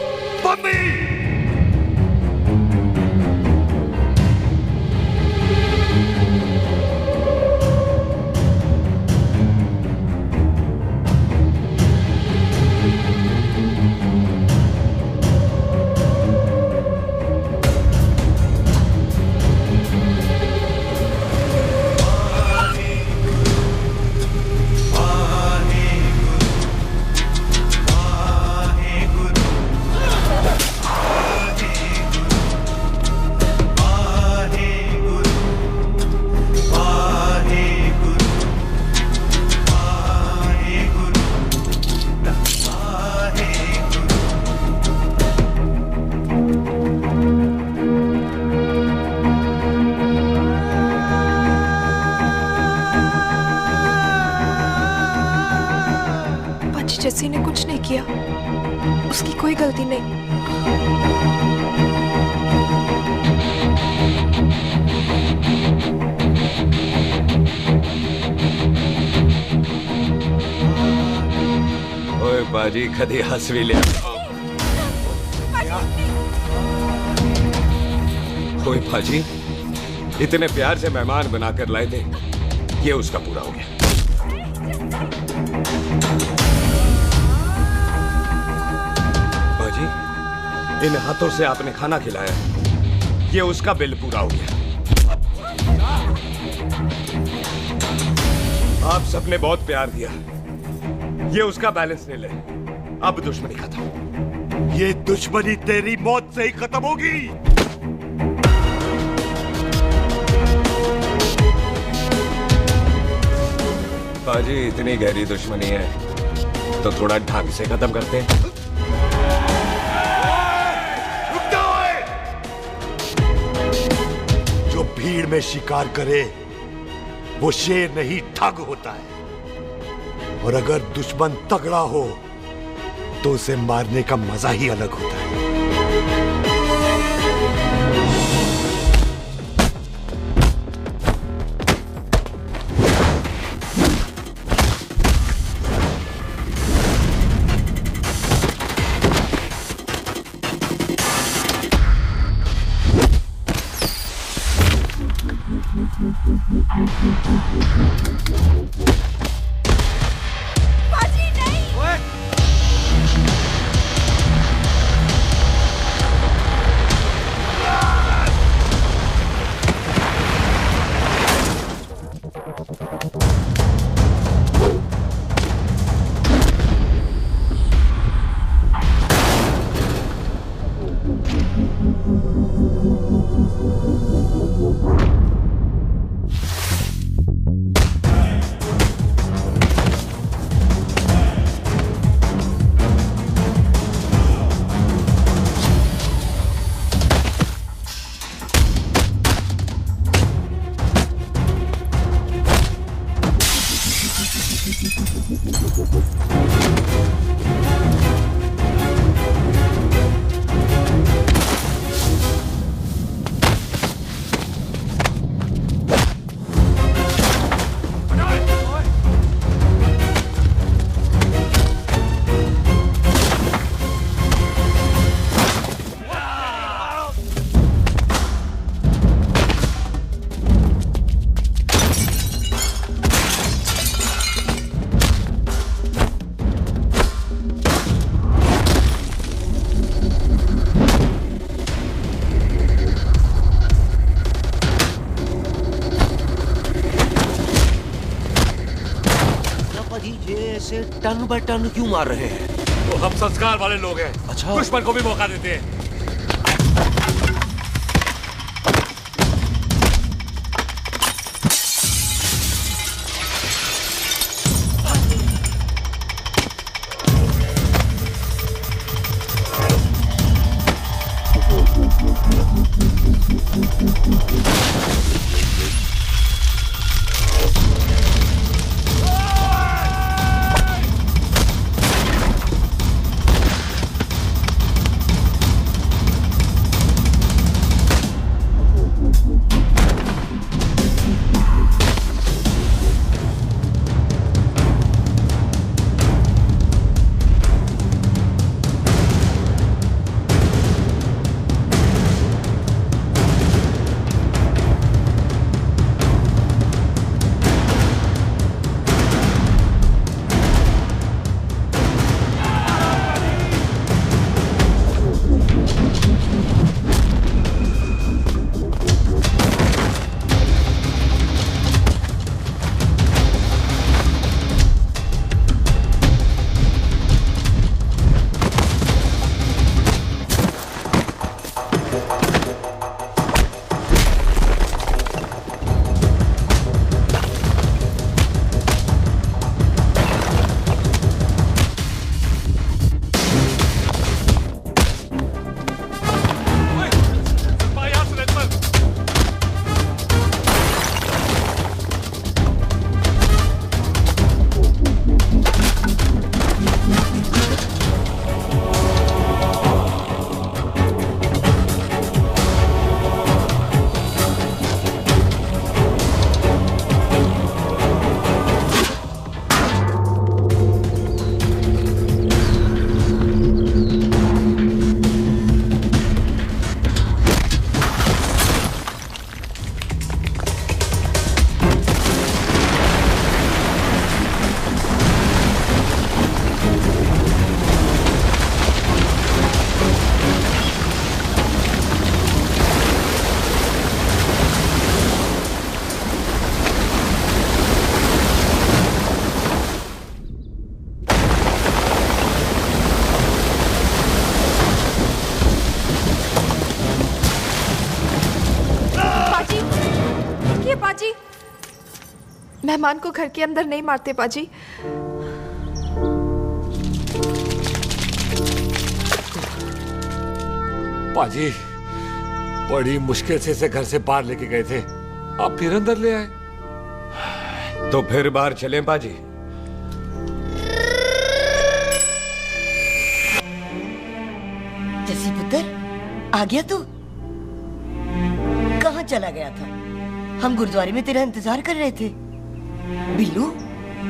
जस्सी ने कुछ नहीं किया, उसकी कोई गलती नहीं। ओए बाजी कदी हंस भी लिया। ओए बाजी इतने प्यार से मेहमान बनाकर लाए थे, ये उसका पूरा हो गया। इन हाथों से आपने खाना खिलाया, ये उसका बिल पूरा हो गया। आप सबने बहुत प्यार दिया, ये उसका बैलेंस ले ले। अब दुश्मनी खत्म। ये दुश्मनी तेरी मौत से ही खत्म होगी। बाजी, इतनी गहरी दुश्मनी है तो थोड़ा ढंग से खत्म करते हैं। जो भीड़ में शिकार करे वो शेर नहीं ठग होता है, और अगर दुश्मन तगड़ा हो तो उसे मारने का मजा ही अलग होता है। टन बाय टन क्यों मार रहे हैं? तो हम संस्कार वाले लोग हैं। अच्छा। दुश्मन को भी मौका देते हैं। मेहमान को घर के अंदर नहीं मारते पाजी। पाजी बड़ी मुश्किल से इसे घर से बाहर लेके गए थे, आप फिर अंदर ले आए। तो फिर बाहर चलें पाजी। जसी पुत्र, आ गया तू? कहाँ चला गया था? हम गुरुद्वारे में तेरा इंतजार कर रहे थे। बिल्लू,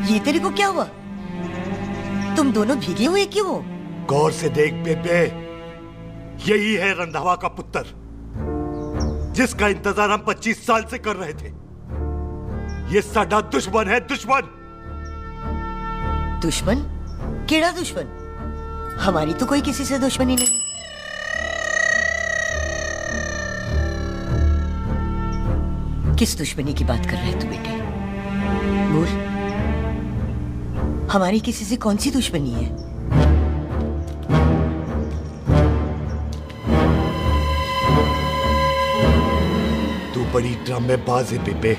ये तेरे को क्या हुआ? तुम दोनों भीगे हुए क्यों हो? गौर से देख बेबे, यही है रंधावा का पुत्र, जिसका इंतजार हम 25 साल से कर रहे थे। ये साडा दुश्मन है, दुश्मन। दुश्मन? केड़ा दुश्मन? हमारी तो कोई किसी से दुश्मनी नहीं। किस दुश्मनी की बात कर रहे तू बेटे? बोल, हमारी किसी से कौन सी दुश्मनी है? तू बड़ी ड्रामेबाज है बेबे।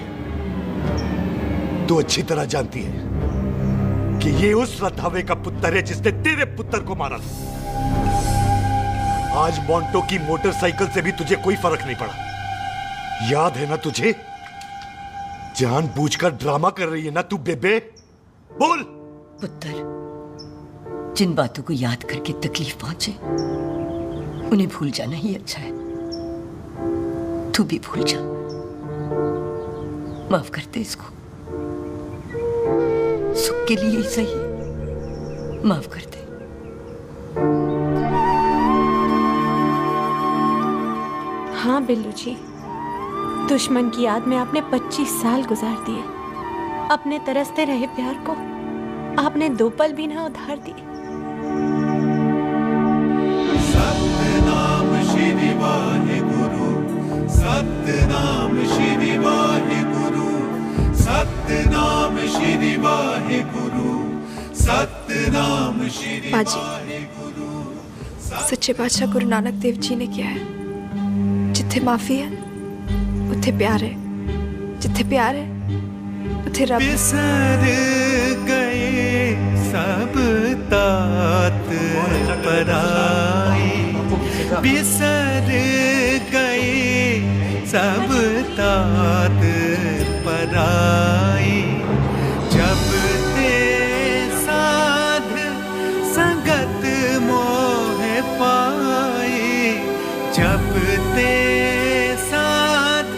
तू अच्छी तरह जानती है कि ये उस रंधावे का पुत्र है जिसने तेरे पुत्र को मारा था। आज मोंटो की मोटरसाइकिल से भी तुझे कोई फर्क नहीं पड़ा। याद है ना तुझे? जानबूझकर ड्रामा कर रही है ना तू बेबे? बोल। पुत्र, जिन बातों को याद करके तकलीफ पहुंचे उन्हें भूल जाना ही अच्छा है। तू भी भूल जा। माफ कर दे इसको, सुख के लिए ही सही। माफ कर दे। हाँ बिल्लू जी, दुश्मन की याद में आपने 25 साल गुजार दिए। अपने तरसते रहे प्यार को आपने 2 पल भी ना उधार दिए। सतनाम श्री वाहेगुरु, सतनाम श्री वाहेगुरु, सतनाम श्री वाहेगुरु, सतनाम श्री वाहेगुरु। सच्चे बादशाह गुरु नानक देव जी ने किया है, जिथे माफी है उथे प्यार है, जिथे प्यार है उथे रब। बिसर गए सब तात पराई, बिसर गए सब तात पराई। जब ते साध संगत मोह पाई, जब ते साध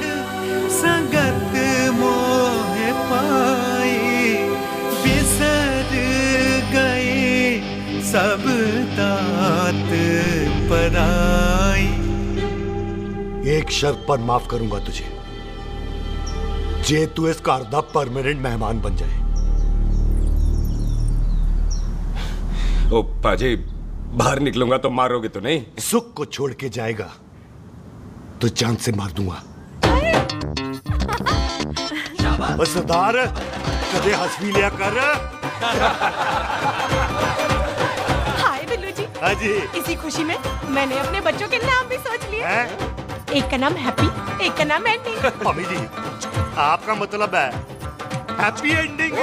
संगत मोह पाई, बिसर गए सब तात पराई। एक शर्त पर माफ करूंगा तुझे, जे तू इस घर दा परमानेंट मेहमान बन जाए। ओ पाजी, बाहर निकलूंगा तो मारोगे तो नहीं? सुख को छोड़ के जाएगा तो जान से मार दूंगा। सरदार, कदे हंस भी लिया कर। हाय बिल्लू जी। हाँ जी। इसी खुशी में मैंने अपने बच्चों के नाम भी सोच लिए। एक का नाम हैप्पी, एक का नाम एंडिंग। अम्मी जी, आपका मतलब है हैप्पी एंडिंग?